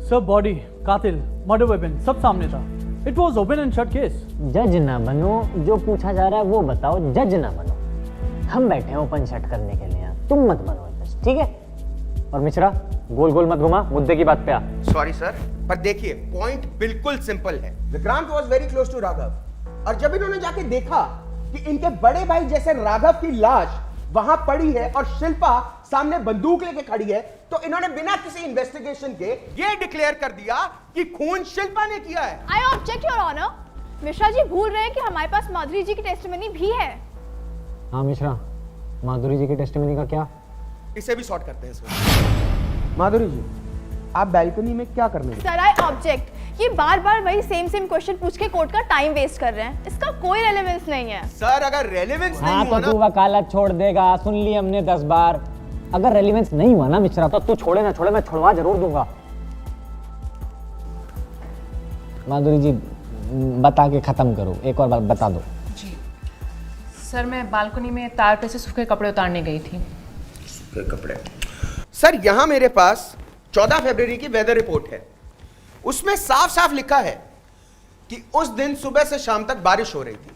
Speaker 12: सब बॉडी, कातिल, मर्डर वेपन सब सामने था। It was open and shut case.
Speaker 4: जज ना बनो, जो पूछा जा रहा है वो बताओ, जज ना बनो। हम बैठे हैं ओपन शट करने के लिए यहाँ, तुम मत बनो जज, ठीक है? और मिश्रा गोल गोल मत घुमा, मुद्दे की बात पे आ।
Speaker 2: सॉरी सर, पर देखिए पॉइंट बिल्कुल सिंपल है। Vikrant was very close to Raghav और जब इन्होंने जाके देखा कि इनके बड़े भाई जैसे राघव की लाश वहां पड़ी है और शिल्पा सामने बंदूक लेके खड़ी है, तो इन्होंने बिना किसी इन्वेस्टिगेशन के ये डिक्लेयर कर दिया कि खून शिल्पा ने किया है।
Speaker 6: I object your honour. Mishra ji भूल रहे हैं कि हमारे पास माधुरी जी की टेस्टिमनी भी है।
Speaker 5: हाँ मिश्रा, माधुरी जी की टेस्टिमनी का क्या?
Speaker 2: इसे भी सॉर्ट करते हैं सर।
Speaker 1: माधुरी जी, आप बैल्कनी में क्या करने गए?
Speaker 6: Sir I object. ये बार बार वही सेम क्वेश्चन पूछ के कोर्ट का टाइम वेस्ट कर रहे हैं, इसका कोई रेलेवेंस नहीं है।
Speaker 2: सर अगर रेलेवेंस
Speaker 5: हाँ
Speaker 2: नहीं
Speaker 5: तो
Speaker 2: हुआ
Speaker 5: तू वकालत छोड़ देगा, सुन ली हमने 10 बार। अगर रेलेवेंस नहीं हुआ ना मिश्रा तो तू छोड़े ना छोड़े, मैं छुड़वा जरूर दूंगा। माधुरी जी बता के खत्म करो, एक और बार बता दो।
Speaker 11: जी सर, मैं बालकनी में तार पे से सूखे कपड़े उतारने गई थी।
Speaker 2: सूखे कपड़े? सर यहां मेरे पास 14 फरवरी की वेदर रिपोर्ट है, उसमें साफ साफ लिखा है कि उस दिन सुबह से शाम तक बारिश हो रही थी।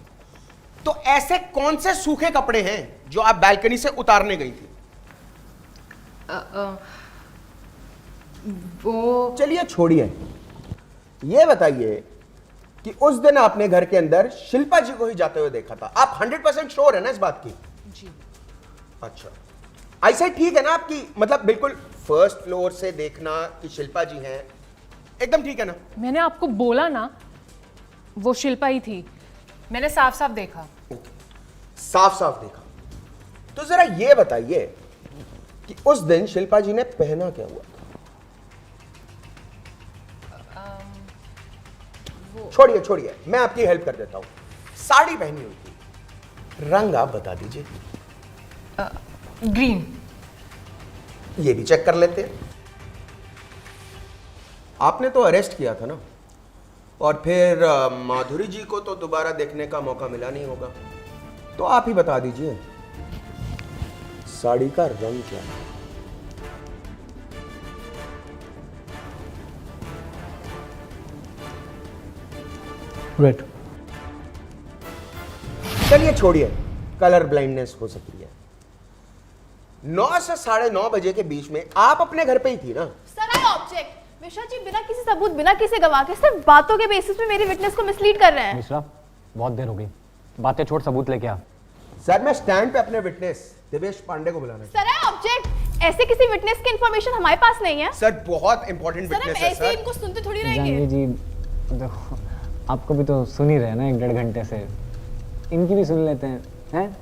Speaker 2: तो ऐसे कौन से सूखे कपड़े हैं जो आप बालकनी से उतारने गई थी?
Speaker 11: वो
Speaker 2: चलिए छोड़िए, ये बताइए कि उस दिन आपने घर के अंदर शिल्पा जी को ही जाते हुए देखा था। आप 100% श्योर है ना इस बात की?
Speaker 11: जी।
Speaker 2: अच्छा, ऐसे ठीक है ना आपकी, मतलब बिल्कुल फर्स्ट फ्लोर से देखना कि शिल्पा जी हैं, एकदम ठीक है ना?
Speaker 11: मैंने आपको बोला ना वो शिल्पा ही थी, मैंने साफ साफ देखा।
Speaker 2: साफ साफ देखा? तो जरा ये बताइए कि उस दिन शिल्पा जी ने पहना क्या हुआ था? छोड़िए छोड़िए, मैं आपकी हेल्प कर देता हूं। साड़ी पहनी हुई थी, रंग आप बता दीजिए।
Speaker 11: ग्रीन।
Speaker 2: ये भी चेक कर लेते हैं। आपने तो अरेस्ट किया था ना, और फिर माधुरी जी को तो दोबारा देखने का मौका मिला नहीं होगा, तो आप ही बता दीजिए साड़ी का रंग क्या है?
Speaker 12: रेड।
Speaker 2: चलिए छोड़िए, कलर ब्लाइंडनेस हो सकती है। 9 से 9:30 बजे के बीच में आप अपने घर पे ही थी ना?
Speaker 6: Sir I object. Mishra ji बिना किसी सबूत, बिना किसी गवाह के सिर्फ बातों के बेसिस पे मेरे विटनेस को मिसलीड कर रहे हैं।
Speaker 5: मिश्रा बहुत देर हो गई, बातें छोड़ सबूत लेके आ।
Speaker 2: सर मैं स्टैंड पे अपने विटनेस दिवेश पांडे को बुलाना।
Speaker 6: Sir I object. ऐसे किसी विटनेस की इंफॉर्मेशन हमारे पास नहीं है।
Speaker 2: सर बहुत इंपॉर्टेंट
Speaker 6: सर
Speaker 2: विटनेस
Speaker 6: हम
Speaker 2: है
Speaker 6: ऐसे
Speaker 2: सर।
Speaker 6: इनको सुनते थोड़ी रहेंगे।
Speaker 5: जानवी जी देखो, आपको भी तो सुन ही रहे ना 1-1.5 घंटे से, इनकी भी सुन लेते हैं।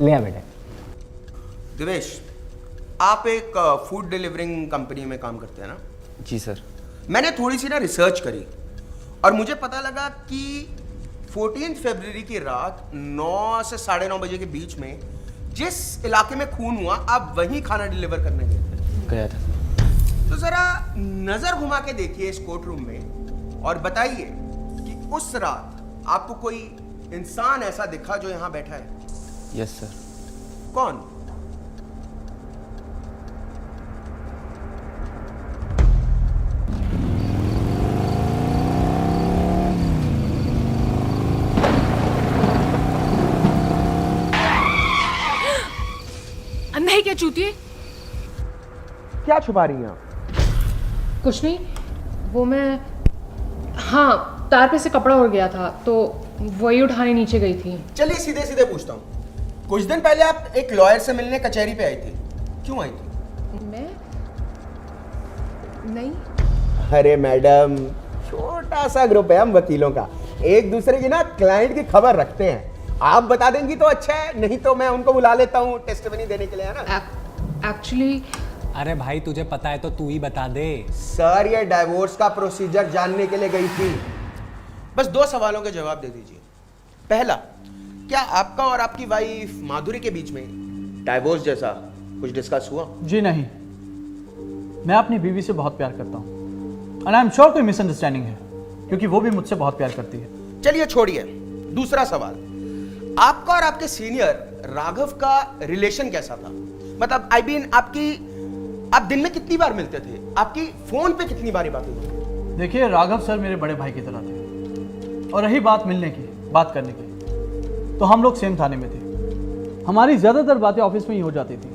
Speaker 5: ले आ बेटे।
Speaker 2: दिवेश, आप एक फूड डिलीवरिंग कंपनी में काम करते हैं ना?
Speaker 3: जी सर।
Speaker 2: मैंने थोड़ी सी ना रिसर्च करी और मुझे पता लगा कि 14 फरवरी की रात 9 से 9:30 बजे के बीच में जिस इलाके में खून हुआ आप वहीं खाना डिलीवर करने गए थे?
Speaker 7: गया था।
Speaker 2: तो जरा नजर घुमा के देखिए इस कोर्ट रूम में और बताइए कि उस रात आपको कोई इंसान ऐसा दिखा जो यहां बैठा है?
Speaker 7: Yes sir.
Speaker 2: कौन?
Speaker 11: अंधा है क्या चूतिए?
Speaker 2: क्या छुपा रही हैं आप?
Speaker 11: कुछ नहीं, वो मैं, हाँ, तार पे से कपड़ा उड़ गया था तो वही उठाने नीचे गई थी।
Speaker 2: चलिए सीधे सीधे पूछता हूँ, कुछ दिन पहले आप एक लॉयर से मिलने कचहरी पे आई थी, क्यों आई थी?
Speaker 11: मैं नहीं।
Speaker 2: अरे मैडम, छोटा सा ग्रुप है हम वकीलों का, एक दूसरे की ना क्लाइंट की खबर रखते हैं। आप बता देंगी तो अच्छा है, नहीं तो मैं उनको बुला लेता हूँ टेस्टिमनी देने के लिए, है ना?
Speaker 11: एक्चुअली
Speaker 7: अरे भाई तुझे पता है तो तू ही बता दे।
Speaker 2: सर ये डाइवोर्स का प्रोसीजर जानने के लिए गई थी। बस 2 सवालों के जवाब दे दीजिए। पहला, क्या आपका और आपकी वाइफ माधुरी के बीच में डाइवोर्स जैसा कुछ डिस्कस हुआ?
Speaker 12: जी नहीं, मैं अपनी बीवी से बहुत प्यार करता हूँ एंड आई एम श्योर कोई मिसअंडरस्टैंडिंग है, क्योंकि वो भी मुझसे बहुत प्यार करती है।
Speaker 2: चलिए छोड़िए, दूसरा सवाल, आपका और आपके सीनियर राघव का रिलेशन कैसा था? मतलब आई मीन आप दिन में कितनी बार मिलते थे? आपकी फोन पे कितनी बारी बातें हुई?
Speaker 12: देखिए, राघव सर मेरे बड़े भाई की तरह थे, और रही बात मिलने की, बात करने की, तो हम लोग सेम थाने में थे। हमारी ज्यादातर बातें ऑफिस में ही हो जाती थी।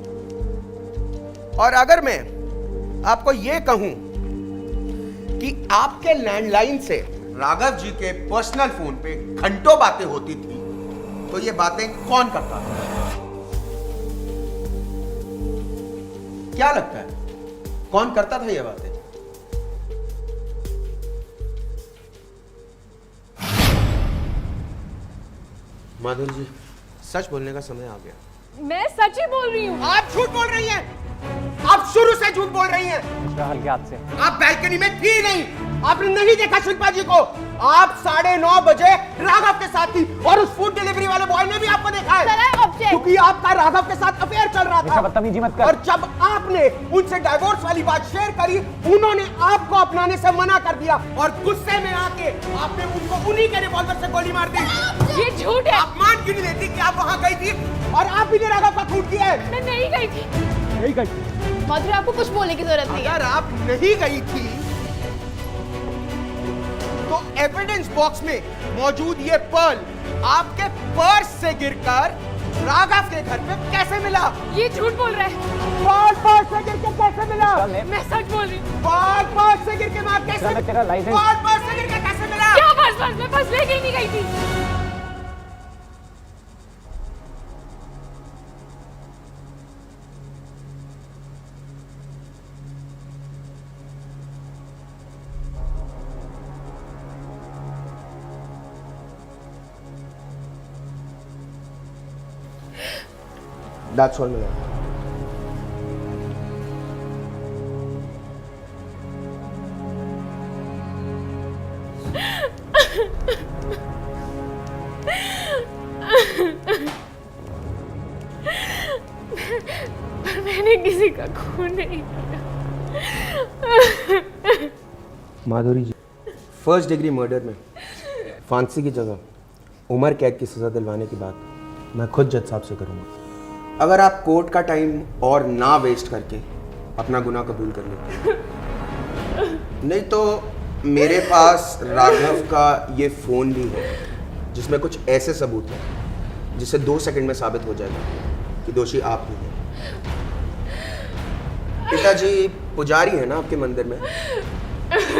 Speaker 2: और अगर मैं आपको यह कहूं कि आपके लैंडलाइन से राघव जी के पर्सनल फोन पे घंटों बातें होती थी, तो ये बातें कौन करता था? क्या लगता है, कौन करता था ये बातें? माधुरी जी, सच बोलने का समय आ गया।
Speaker 6: मैं सच ही बोल रही हूँ।
Speaker 2: आप झूठ बोल रही हैं, आप शुरू से झूठ बोल रही हैं।
Speaker 4: हल्के हाथ से।
Speaker 2: आप बैल्कनी में थी नहीं, आपने नहीं देखा शिल्पा जी को। आप 9:30 बजे राघव के साथ थी, और उस फूड डिलीवरी वाले बॉय ने भी आपको देखा है, क्योंकि आपका राघव के साथ अफेयर चल रहा था।
Speaker 4: बदतमीजी मत कर।
Speaker 2: और जब आपने उनसे डाइवोर्स वाली बात शेयर करी, उन्होंने आपको अपनाने से मना कर दिया, और गुस्से में आके आपने उनको उन्हीं के रिवॉल्वर से गोली मार दी।
Speaker 6: ये झूठ है।
Speaker 2: आप मान क्यों नहीं लेती कि आप वहां गई थी और आप भी ने राघव का खून किया है?
Speaker 6: मैं नहीं गई थी।
Speaker 2: नहीं गई।
Speaker 6: माधुरी, आपको कुछ बोलने की जरूरत नहीं है।
Speaker 2: अगर आप नहीं गई थी तो एविडेंस बॉक्स में मौजूद ये पर्ल आपके पर्स से गिरकर राघव के घर पे कैसे मिला?
Speaker 6: ये झूठ बोल रहा है।
Speaker 2: पर्स से गिर के कैसे मिला?
Speaker 6: मैं सच बोल रही हूँ।
Speaker 2: पर्स से गिर के मैं कैसे?
Speaker 4: तेरा लाइसेंस।
Speaker 2: पर्स से गिर के कैसे मिला?
Speaker 6: क्या पर्स? मैं पर्स लेके ही नहीं गई थी।
Speaker 2: That's all, Milan.
Speaker 6: मैंने किसी का खून नहीं किया।
Speaker 2: माधुरी जी, फर्स्ट डिग्री मर्डर में फांसी की जगह उम्र कैद की सजा दिलवाने की बात मैं खुद जज साहब से करूंगा। अगर आप कोर्ट का टाइम और ना वेस्ट करके अपना गुनाह कबूल कर लेते, नहीं तो मेरे पास राघव का ये फोन भी है जिसमें कुछ ऐसे सबूत हैं जिससे 2 सेकंड में साबित हो जाएगा कि दोषी आप ही हैं। पिताजी पुजारी है ना आपके मंदिर में,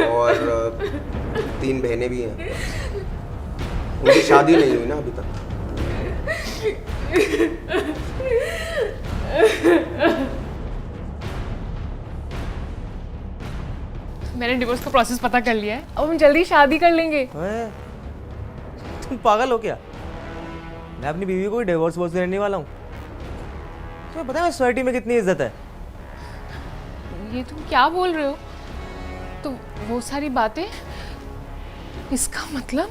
Speaker 2: और 3 बहनें भी हैं। उनकी शादी नहीं हुई ना अभी तक।
Speaker 11: मैंने डिवोर्स का प्रोसेस पता कर लिया है, अब हम जल्दी शादी कर लेंगे।
Speaker 3: तुम पागल हो क्या? मैं अपनी बीवी को डिवोर्स बोल देने वाला हूँ। तुम्हें पता है मेरी सोसाइटी में कितनी इज्जत है?
Speaker 11: ये तुम क्या बोल रहे हो? तो वो सारी बातें, इसका मतलब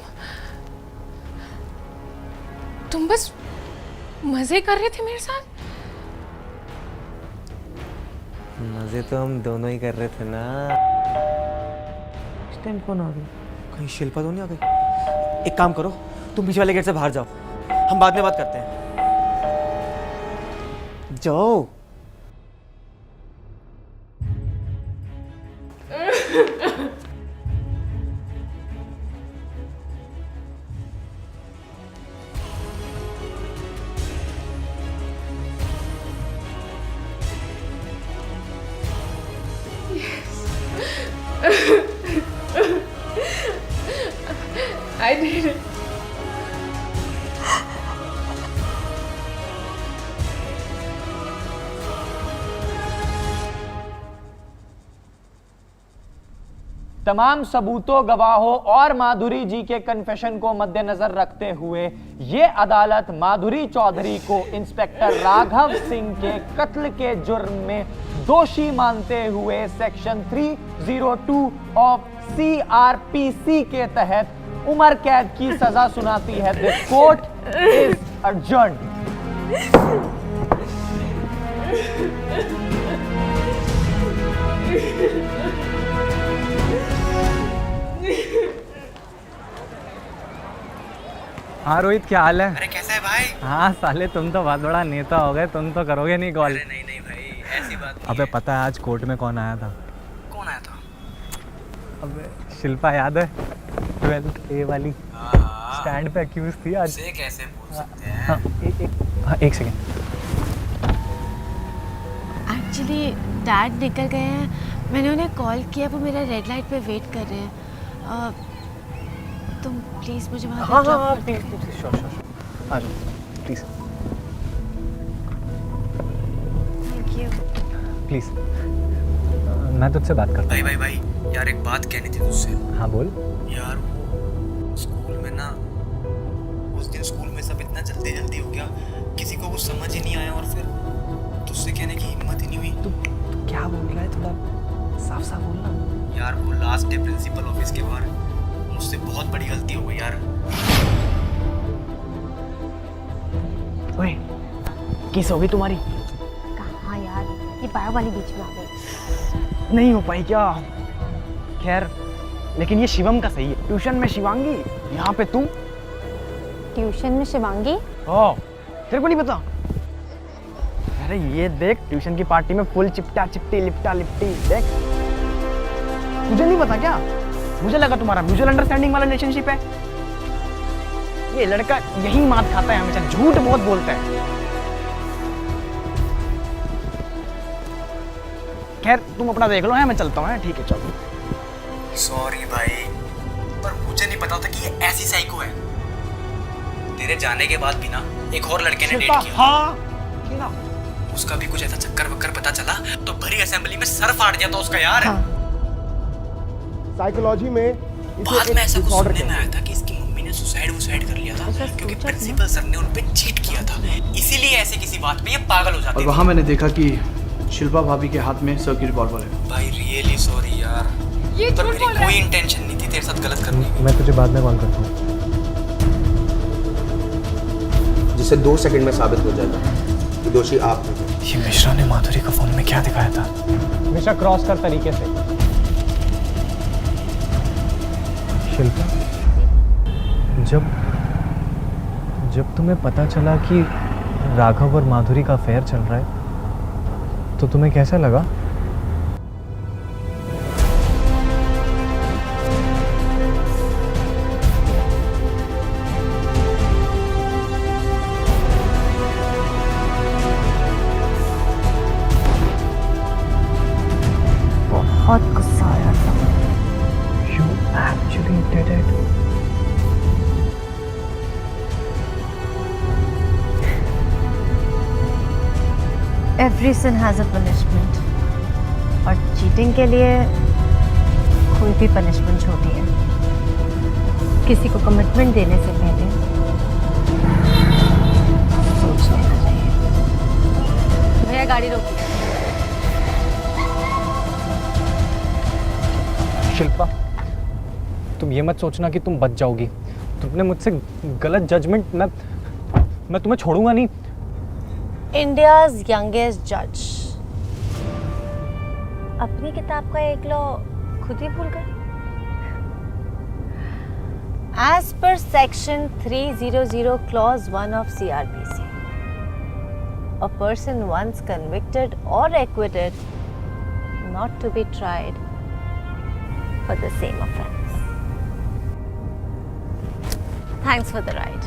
Speaker 11: तुम बस मजे कर रहे थे मेरे साथ?
Speaker 3: मजे तो हम दोनों ही कर रहे थे ना। इस टाइम कौन आ गई? कहीं शिल्पा तो नहीं आ गई? एक काम करो, तुम पीछे वाले गेट से बाहर जाओ, हम बाद में बात करते हैं। जाओ।
Speaker 11: I did it.
Speaker 5: तमाम सबूतों, गवाहों और माधुरी जी के कन्फेशन को मद्देनजर रखते हुए ये अदालत माधुरी चौधरी को इंस्पेक्टर राघव सिंह के कत्ल के जुर्म में दोषी मानते हुए सेक्शन 302 ऑफ CRPC के तहत उम्र कैद की सजा सुनाती है। This court is adjourned.
Speaker 7: हाँ रोहित, क्या हाल है?
Speaker 3: अरे कैसा है भाई?
Speaker 7: हाँ साले, तुम तो बहुत बड़ा नेता हो गए, तुम तो करोगे नहीं कॉल।
Speaker 3: अरे नहीं नहीं भाई, ऐसी बात।
Speaker 7: अबे पता है आज कोर्ट में कौन आया था?
Speaker 3: कौन आया था?
Speaker 7: अबे शिल्पा, याद है 12th A वाली? स्टैंड पे अक्यूज थी आज।
Speaker 3: से कैसे बोल सकते हैं?
Speaker 7: एक सेकेंड।
Speaker 9: एक्चुअली डैड निकल गए हैं, मैंने उन्हें कॉल किया, वो मेरा रेड लाइट पे वेट कर रहे हैं। तुम प्लीज़ मुझे वहाँ
Speaker 7: हाँ हाँ प्लीज प्लीज, श्योर श्योर, आ जाओ प्लीज
Speaker 9: थैंक यू।
Speaker 7: प्लीज, मैं तुझसे बात करता हूँ।
Speaker 3: भाई भाई भाई यार, एक बात कहनी थी तुझसे।
Speaker 7: हाँ बोल।
Speaker 3: यार वो स्कूल में ना, उस दिन स्कूल में सब इतना जल्दी जल्दी हो गया, किसी को कुछ समझ ही नहीं आया, और फिर तुझसे कहने की हिम्मत ही नहीं हुई।
Speaker 7: तू क्या बोल रहा है? थोड़ा साफ साफ बोलना
Speaker 3: यार। वो लास्ट डे प्रिंसिपल ऑफिस के बाहर मुझसे बहुत बड़ी गलती हो गई यार।
Speaker 5: ओए, किस हो गई तुम्हारी?
Speaker 9: कहाँ यार, ये बायो वाली बीच में आ गई।
Speaker 5: नहीं हो पाई क्या? खैर, लेकिन ये शिवम का सही है। ट्यूशन में शिवांगी, यहाँ पे तू।
Speaker 9: ट्यूशन में शिवांगी?
Speaker 5: ओ, तेरे को नहीं पता? अरे ये देख, ट्यूशन की पार्टी में फुल चिपटा चिपटी लिपटा लिपटी देख। तुझे नहीं पता क्या? मुझे लगा तुम्हारा म्यूचुअल अंडरस्टैंडिंग वाला रिलेशनशिप है। ये लड़का यही मात खाता है हमेशा, झूठ बहुत बोलता है। खैर तुम अपना देख लो, है मैं चलता हूँ। ठीक है चलो।
Speaker 3: सॉरी भाई, पर मुझे नहीं पता था कि ये ऐसी साइको है। तेरे जाने के बाद भी ना एक और लड़के ने डेट किया।
Speaker 5: हाँ,
Speaker 3: उसका भी कुछ ऐसा चक्कर वक्कर पता चला तो भरी असेंबली में सर फाड़ दिया था उसका यार।
Speaker 1: साइकोलॉजी में
Speaker 3: बाद में ऐसा कुछ सुनने में आया था कि इसकी मम्मी ने सुसाइड कर लिया था, क्योंकि प्रिंसिपल सर ने उन पे चीट किया था, इसीलिए ऐसे किसी बात पे ये पागल हो जाते
Speaker 12: और वहाँ मैंने देखा कि शिल्पा भाभी के हाथ में सर की रिवॉल्वर है।
Speaker 3: भाई रियली सॉरी यार,
Speaker 11: ये
Speaker 3: पर
Speaker 11: झूठ
Speaker 3: मेरी
Speaker 11: बोल रहा
Speaker 3: कोई
Speaker 11: है।
Speaker 3: इंटेंशन नहीं थी तेरे साथ गलत करने की।
Speaker 7: मैं तुझे बाद में कॉल करता हूँ।
Speaker 2: जिससे 2 सेकंड में साबित हो जाएगा कि दोषी आप हैं।
Speaker 7: ये मिश्रा ने माधुरी को फोन में क्या दिखाया था?
Speaker 5: हमेशा क्रॉस कर तरीके से।
Speaker 7: शिल्पा, जब तुम्हें पता चला कि राघव और माधुरी का अफेयर चल रहा है तो तुम्हें कैसा लगा?
Speaker 9: बहुत गुस्सा आया था।
Speaker 7: You actually did it.
Speaker 9: Every sin has a punishment, और चीटिंग के लिए कोई भी पनिशमेंट छोटी है। किसी को कमिटमेंट देने से पहले सोच लेना चाहिए। भैया गाड़ी रोकिए।
Speaker 7: शिल्पा, तुम ये मत सोचना कि तुम बच जाओगी। तुमने मुझसे गलत जजमेंट, मैं तुम्हें छोड़ूंगा नहीं।
Speaker 9: India's youngest judge, अपनी किताब का एक लॉ खुद ही भूल गए। As per section 300 clause 1 of CRPC, a person once convicted or acquitted not to be tried for the same offense. Thanks for the ride.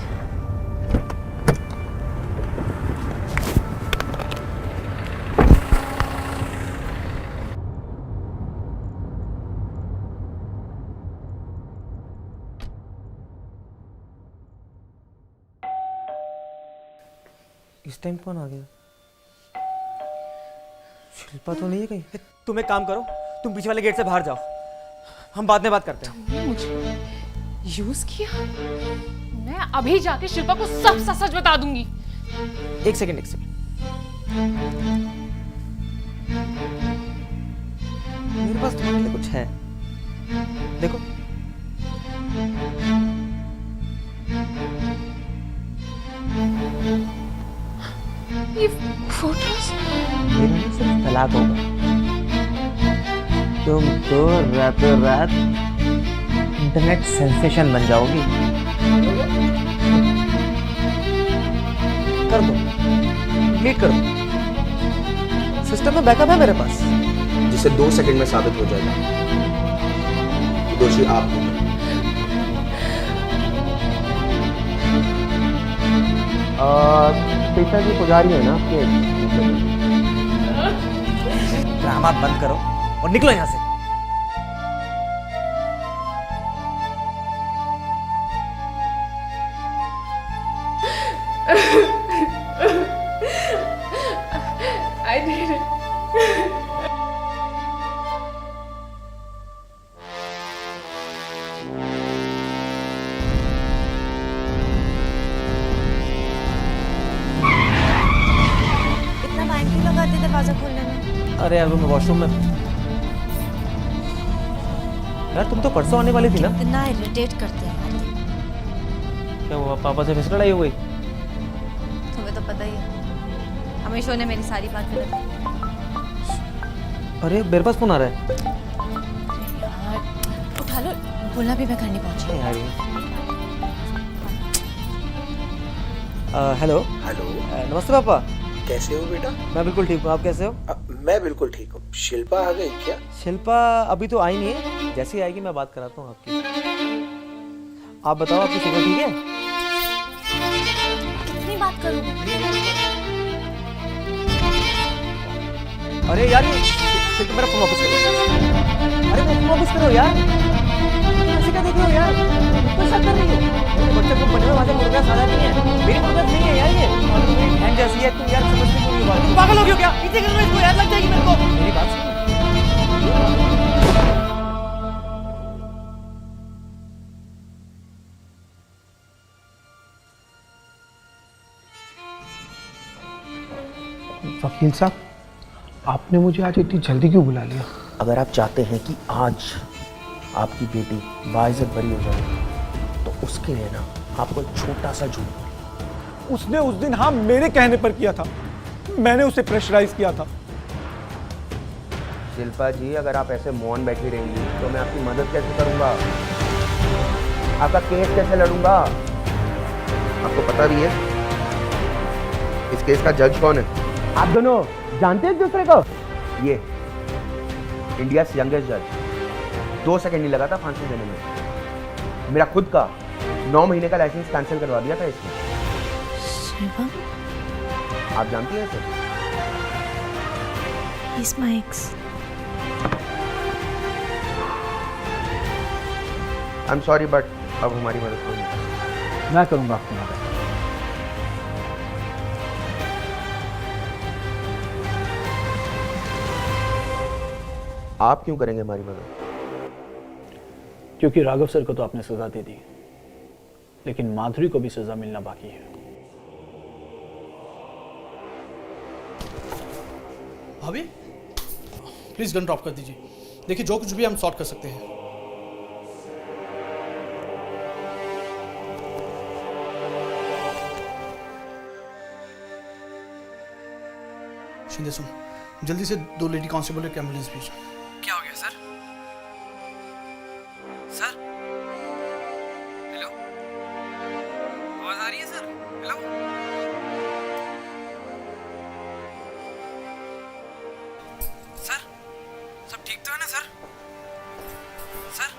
Speaker 5: इस टाइम कौन आ गया? शिल्पा तो नहीं है कहीं? तुम एक काम करो, तुम पीछे वाले गेट से बाहर जाओ, हम बाद में बात करते हैं।
Speaker 11: तुमने मुझे यूज किया? मैं अभी जाके शिल्पा को सब सच बता दूंगी।
Speaker 5: एक सेकंड। मेरे पास तुम्हारे लिए कुछ है, देखो।
Speaker 11: ये फोटोज
Speaker 5: तलाक होगा, तुम तो रातों रात इंटरनेट सेंसेशन बन जाओगी। कर दो, डिलीट कर दो, सिस्टम में बैकअप है मेरे पास,
Speaker 2: जिसे 2 सेकंड में साबित हो जाएगा कि दोषी आप हैं।
Speaker 16: पिताजी पुजारी है ना आपके?
Speaker 5: ड्रामा बंद करो और निकलो यहाँ से।
Speaker 11: I did it.
Speaker 9: इतना टाइम क्यों लगाते दरवाजा खोलने में?
Speaker 5: अरे यार वो मैं वॉशरूम में। यार तुम तो परसों आने वाली थी ना?
Speaker 9: कितना इरिटेट करते हैं यार।
Speaker 5: क्या हुआ, पापा से फिर लड़ाई हो गई?
Speaker 9: तुम्हें तो पता ही है, हमेशा ने मेरी सारी बात गलत की।
Speaker 5: अरे मेरे पास फोन आ रहा है।
Speaker 9: यार उठा लो, बोलना भी मैं घर नहीं पहुंची।
Speaker 5: यार हेलो।
Speaker 13: हेलो।
Speaker 5: नमस्ते पापा।
Speaker 13: कैसे हो बेटा?
Speaker 5: मैं बिल्कुल ठीक हूँ, आप कैसे हो?
Speaker 13: मैं बिल्कुल ठीक हूँ। शिल्पा आ गई क्या?
Speaker 5: शिल्पा अभी तो आई नहीं है, जैसे ही आएगी मैं बात कराता हूँ आपकी। आप बताओ, आपकी शिल्पा ठीक है?
Speaker 9: कितनी बात करूं?
Speaker 5: अरे यार शिल्पा मेरा फोन वापस करो। अरे फोन वापस करो यार, ऐसे क्या देख रहे हो यार? तो शक कर रही हो? मेरे बच्चे को पढ़ने में वहाँ मुर्गा साला नहीं है, मेरी मदद नहीं है यार ये। और तुम मेरी बहन जैसी है, तुम यार समझते क्यों नहीं बात? तुम पागल हो गए हो क्या? इतने कर इसको याद लग जाएगी मेरे को। मेरी बात सुनो।
Speaker 13: वकील साहब, आपने मुझे आज इतनी जल्दी क्यों बुला लिया?
Speaker 2: अगर आप चाहते हैं कि आज आपकी बेटी बाइज्जत बरी हो जाए, तो उसके लिए ना आपको एक छोटा सा झूठ।
Speaker 13: उसने उस दिन हाँ मेरे कहने पर किया था, मैंने उसे प्रेशराइज किया था।
Speaker 2: शिल्पा जी, अगर आप ऐसे मौन बैठी रहेंगी तो मैं आपकी मदद कैसे करूंगा? आपका केस कैसे लड़ूंगा? आपको पता भी है इस केस का जज कौन है?
Speaker 16: आप दोनों जानते हैं एक दूसरे को?
Speaker 2: ये इंडिया यंगेस्ट जज। 2 सेकंड नहीं लगा था फांसी देने में। मेरा खुद का 9 महीने का लाइसेंस कैंसिल करवा दिया था इसने।
Speaker 9: शिल्पा,
Speaker 2: आप जानती हैं इसे?
Speaker 9: he's my ex.
Speaker 2: I am sorry but अब हमारी मदद कोई नहीं।
Speaker 5: मैं करूंगा आपकी मदद।
Speaker 2: आप क्यों करेंगे हमारी मदद?
Speaker 12: क्योंकि राघव सर को तो आपने सजा दे दी, लेकिन माधुरी को भी सजा मिलना बाकी है। भाभी प्लीज गन ड्रॉप कर दीजिए। देखिए जो कुछ भी हम सॉर्ट कर सकते हैं। शिंदे सुन, जल्दी से 2 लेडी कांस्टेबल एक एम्बुलेंस भेजो।
Speaker 7: क्या हो गया सर? सर हेलो, आवाज आ रही है सर? हेलो सर, सब ठीक तो है ना सर? सर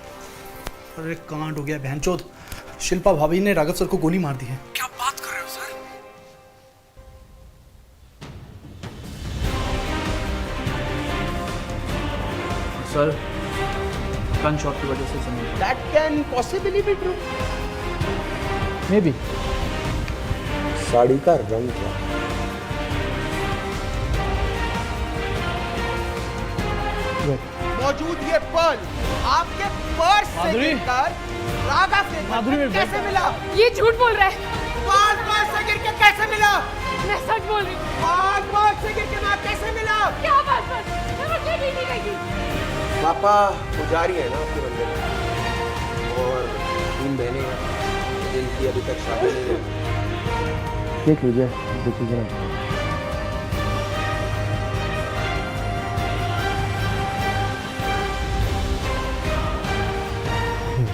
Speaker 12: अरे कांड हो गया बहनचोद, शिल्पा भाभी ने राघव सर को गोली मार दी है।
Speaker 7: क्या बात कर रहे हो सर?
Speaker 12: सर गन शॉट की वजह से समझ
Speaker 2: That can possibly be true.
Speaker 12: May be.
Speaker 10: Sari का रंग क्या?
Speaker 2: मौजूद ये पल आपके पर्स से
Speaker 12: माधुरी।
Speaker 2: गिरकर राघव के
Speaker 12: माधुरी में
Speaker 2: कैसे मिला?
Speaker 11: ये झूठ बोल रहा है।
Speaker 2: पास से गिर के कैसे मिला?
Speaker 11: मैं सच बोल रही हूँ।
Speaker 2: पास से गिर के वहां कैसे मिला?
Speaker 11: क्या बात कर? मैं मुझे नहीं मिलेगी।
Speaker 2: पापा पुजारी है ना आपके मंदिर में, और 3 बहनें हैं जिनकी अभी तक शादी नहीं है।
Speaker 1: देख लीजिए, देख लीजिए ना।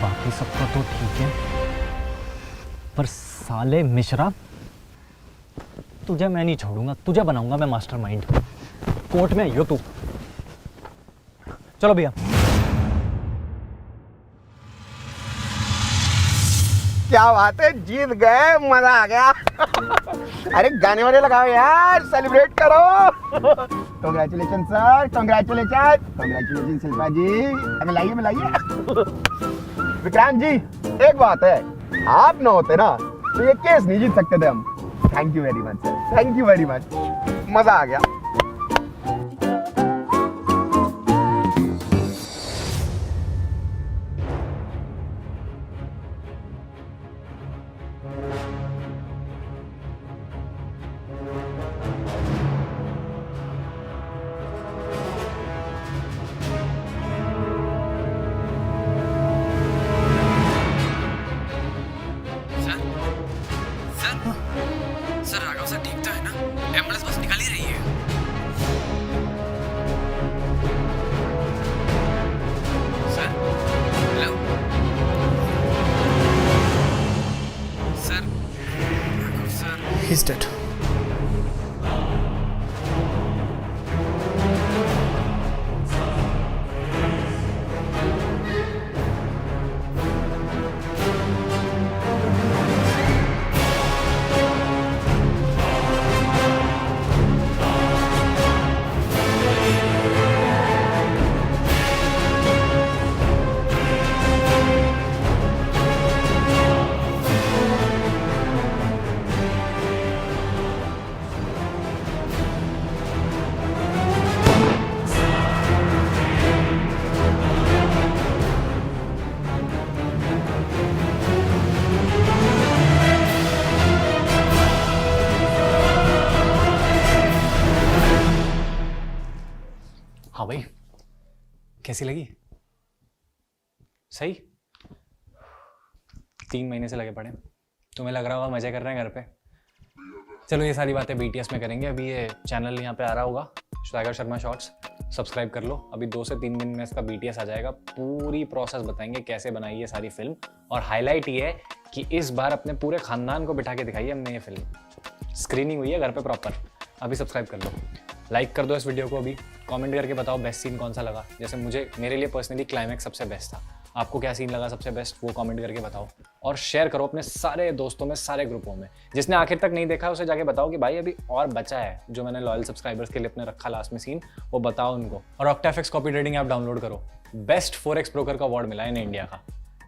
Speaker 4: बाकी सबका तो ठीक है, पर साले मिश्रा, तुझे मैं नहीं छोड़ूंगा, तुझे बनाऊंगा मैं मास्टरमाइंड। कोर्ट में आइयो तू। चलो भैया।
Speaker 2: क्या बात है, जीत गए, मजा आ गया। अरे गाने वाने लगाओ यार, सेलिब्रेट करो। Congratulation sir, congratulation, congratulation Shilpa ji. मिलाइए मिलाइए। विक्रांत जी, एक बात है, आप ना होते ना तो ये केस नहीं जीत सकते थे हम। Thank you very much sir, thank you very much, मजा आ गया।
Speaker 7: सर राघव सर ठीक तो है ना? एम्बुलेंस बस निकल ही रही है। Sir hello sir, Raghav sir
Speaker 12: he is dead.
Speaker 7: हाँ भाई, कैसी लगी? सही? 3 महीने से लगे पड़े, तुम्हें लग रहा होगा मजे कर रहे हैं घर पे। चलो ये सारी बातें BTS में करेंगे। अभी ये चैनल यहाँ पे आ रहा होगा, स्वैगर शर्मा शॉर्ट्स, सब्सक्राइब कर लो। अभी 2 से 3 दिन में इसका BTS आ जाएगा। पूरी प्रोसेस बताएंगे कैसे बनाई है सारी फिल्म, और हाईलाइट ये है कि इस बार अपने पूरे खानदान को बिठा के दिखाई है हमने ये फिल्म। स्क्रीनिंग हुई है घर पे प्रॉपर। अभी सब्सक्राइब कर लो, लाइक कर दो इस वीडियो को। अभी कमेंट करके बताओ बेस्ट सीन कौन सा लगा। जैसे मेरे लिए पर्सनली क्लाइमैक्स सबसे बेस्ट था। आपको क्या सीन लगा सबसे बेस्ट, वो कमेंट करके बताओ। और शेयर करो अपने सारे दोस्तों में, सारे ग्रुपों में। जिसने आखिर तक नहीं देखा उसे जाके बताओ कि भाई अभी और बचा है, जो मैंने लॉयल सब्सक्राइबर्स के लिए अपने रखा लास्ट में सीन, वो बताओ उनको। और ऑक्टाफिक्स कॉपी ट्रेडिंग ऐप डाउनलोड करो। बेस्ट फोरेक्स ब्रोकर का अवार्ड मिला है इन इंडिया का।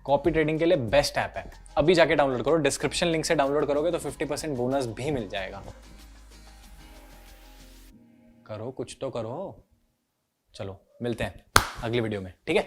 Speaker 7: कॉपी ट्रेडिंग के लिए बेस्ट ऐप है, अभी जाके डाउनलोड करो। डिस्क्रिप्शन लिंक से डाउनलोड करोगे तो 50% बोनस भी मिल जाएगा। करो कुछ तो करो। चलो मिलते हैं अगली वीडियो में, ठीक है?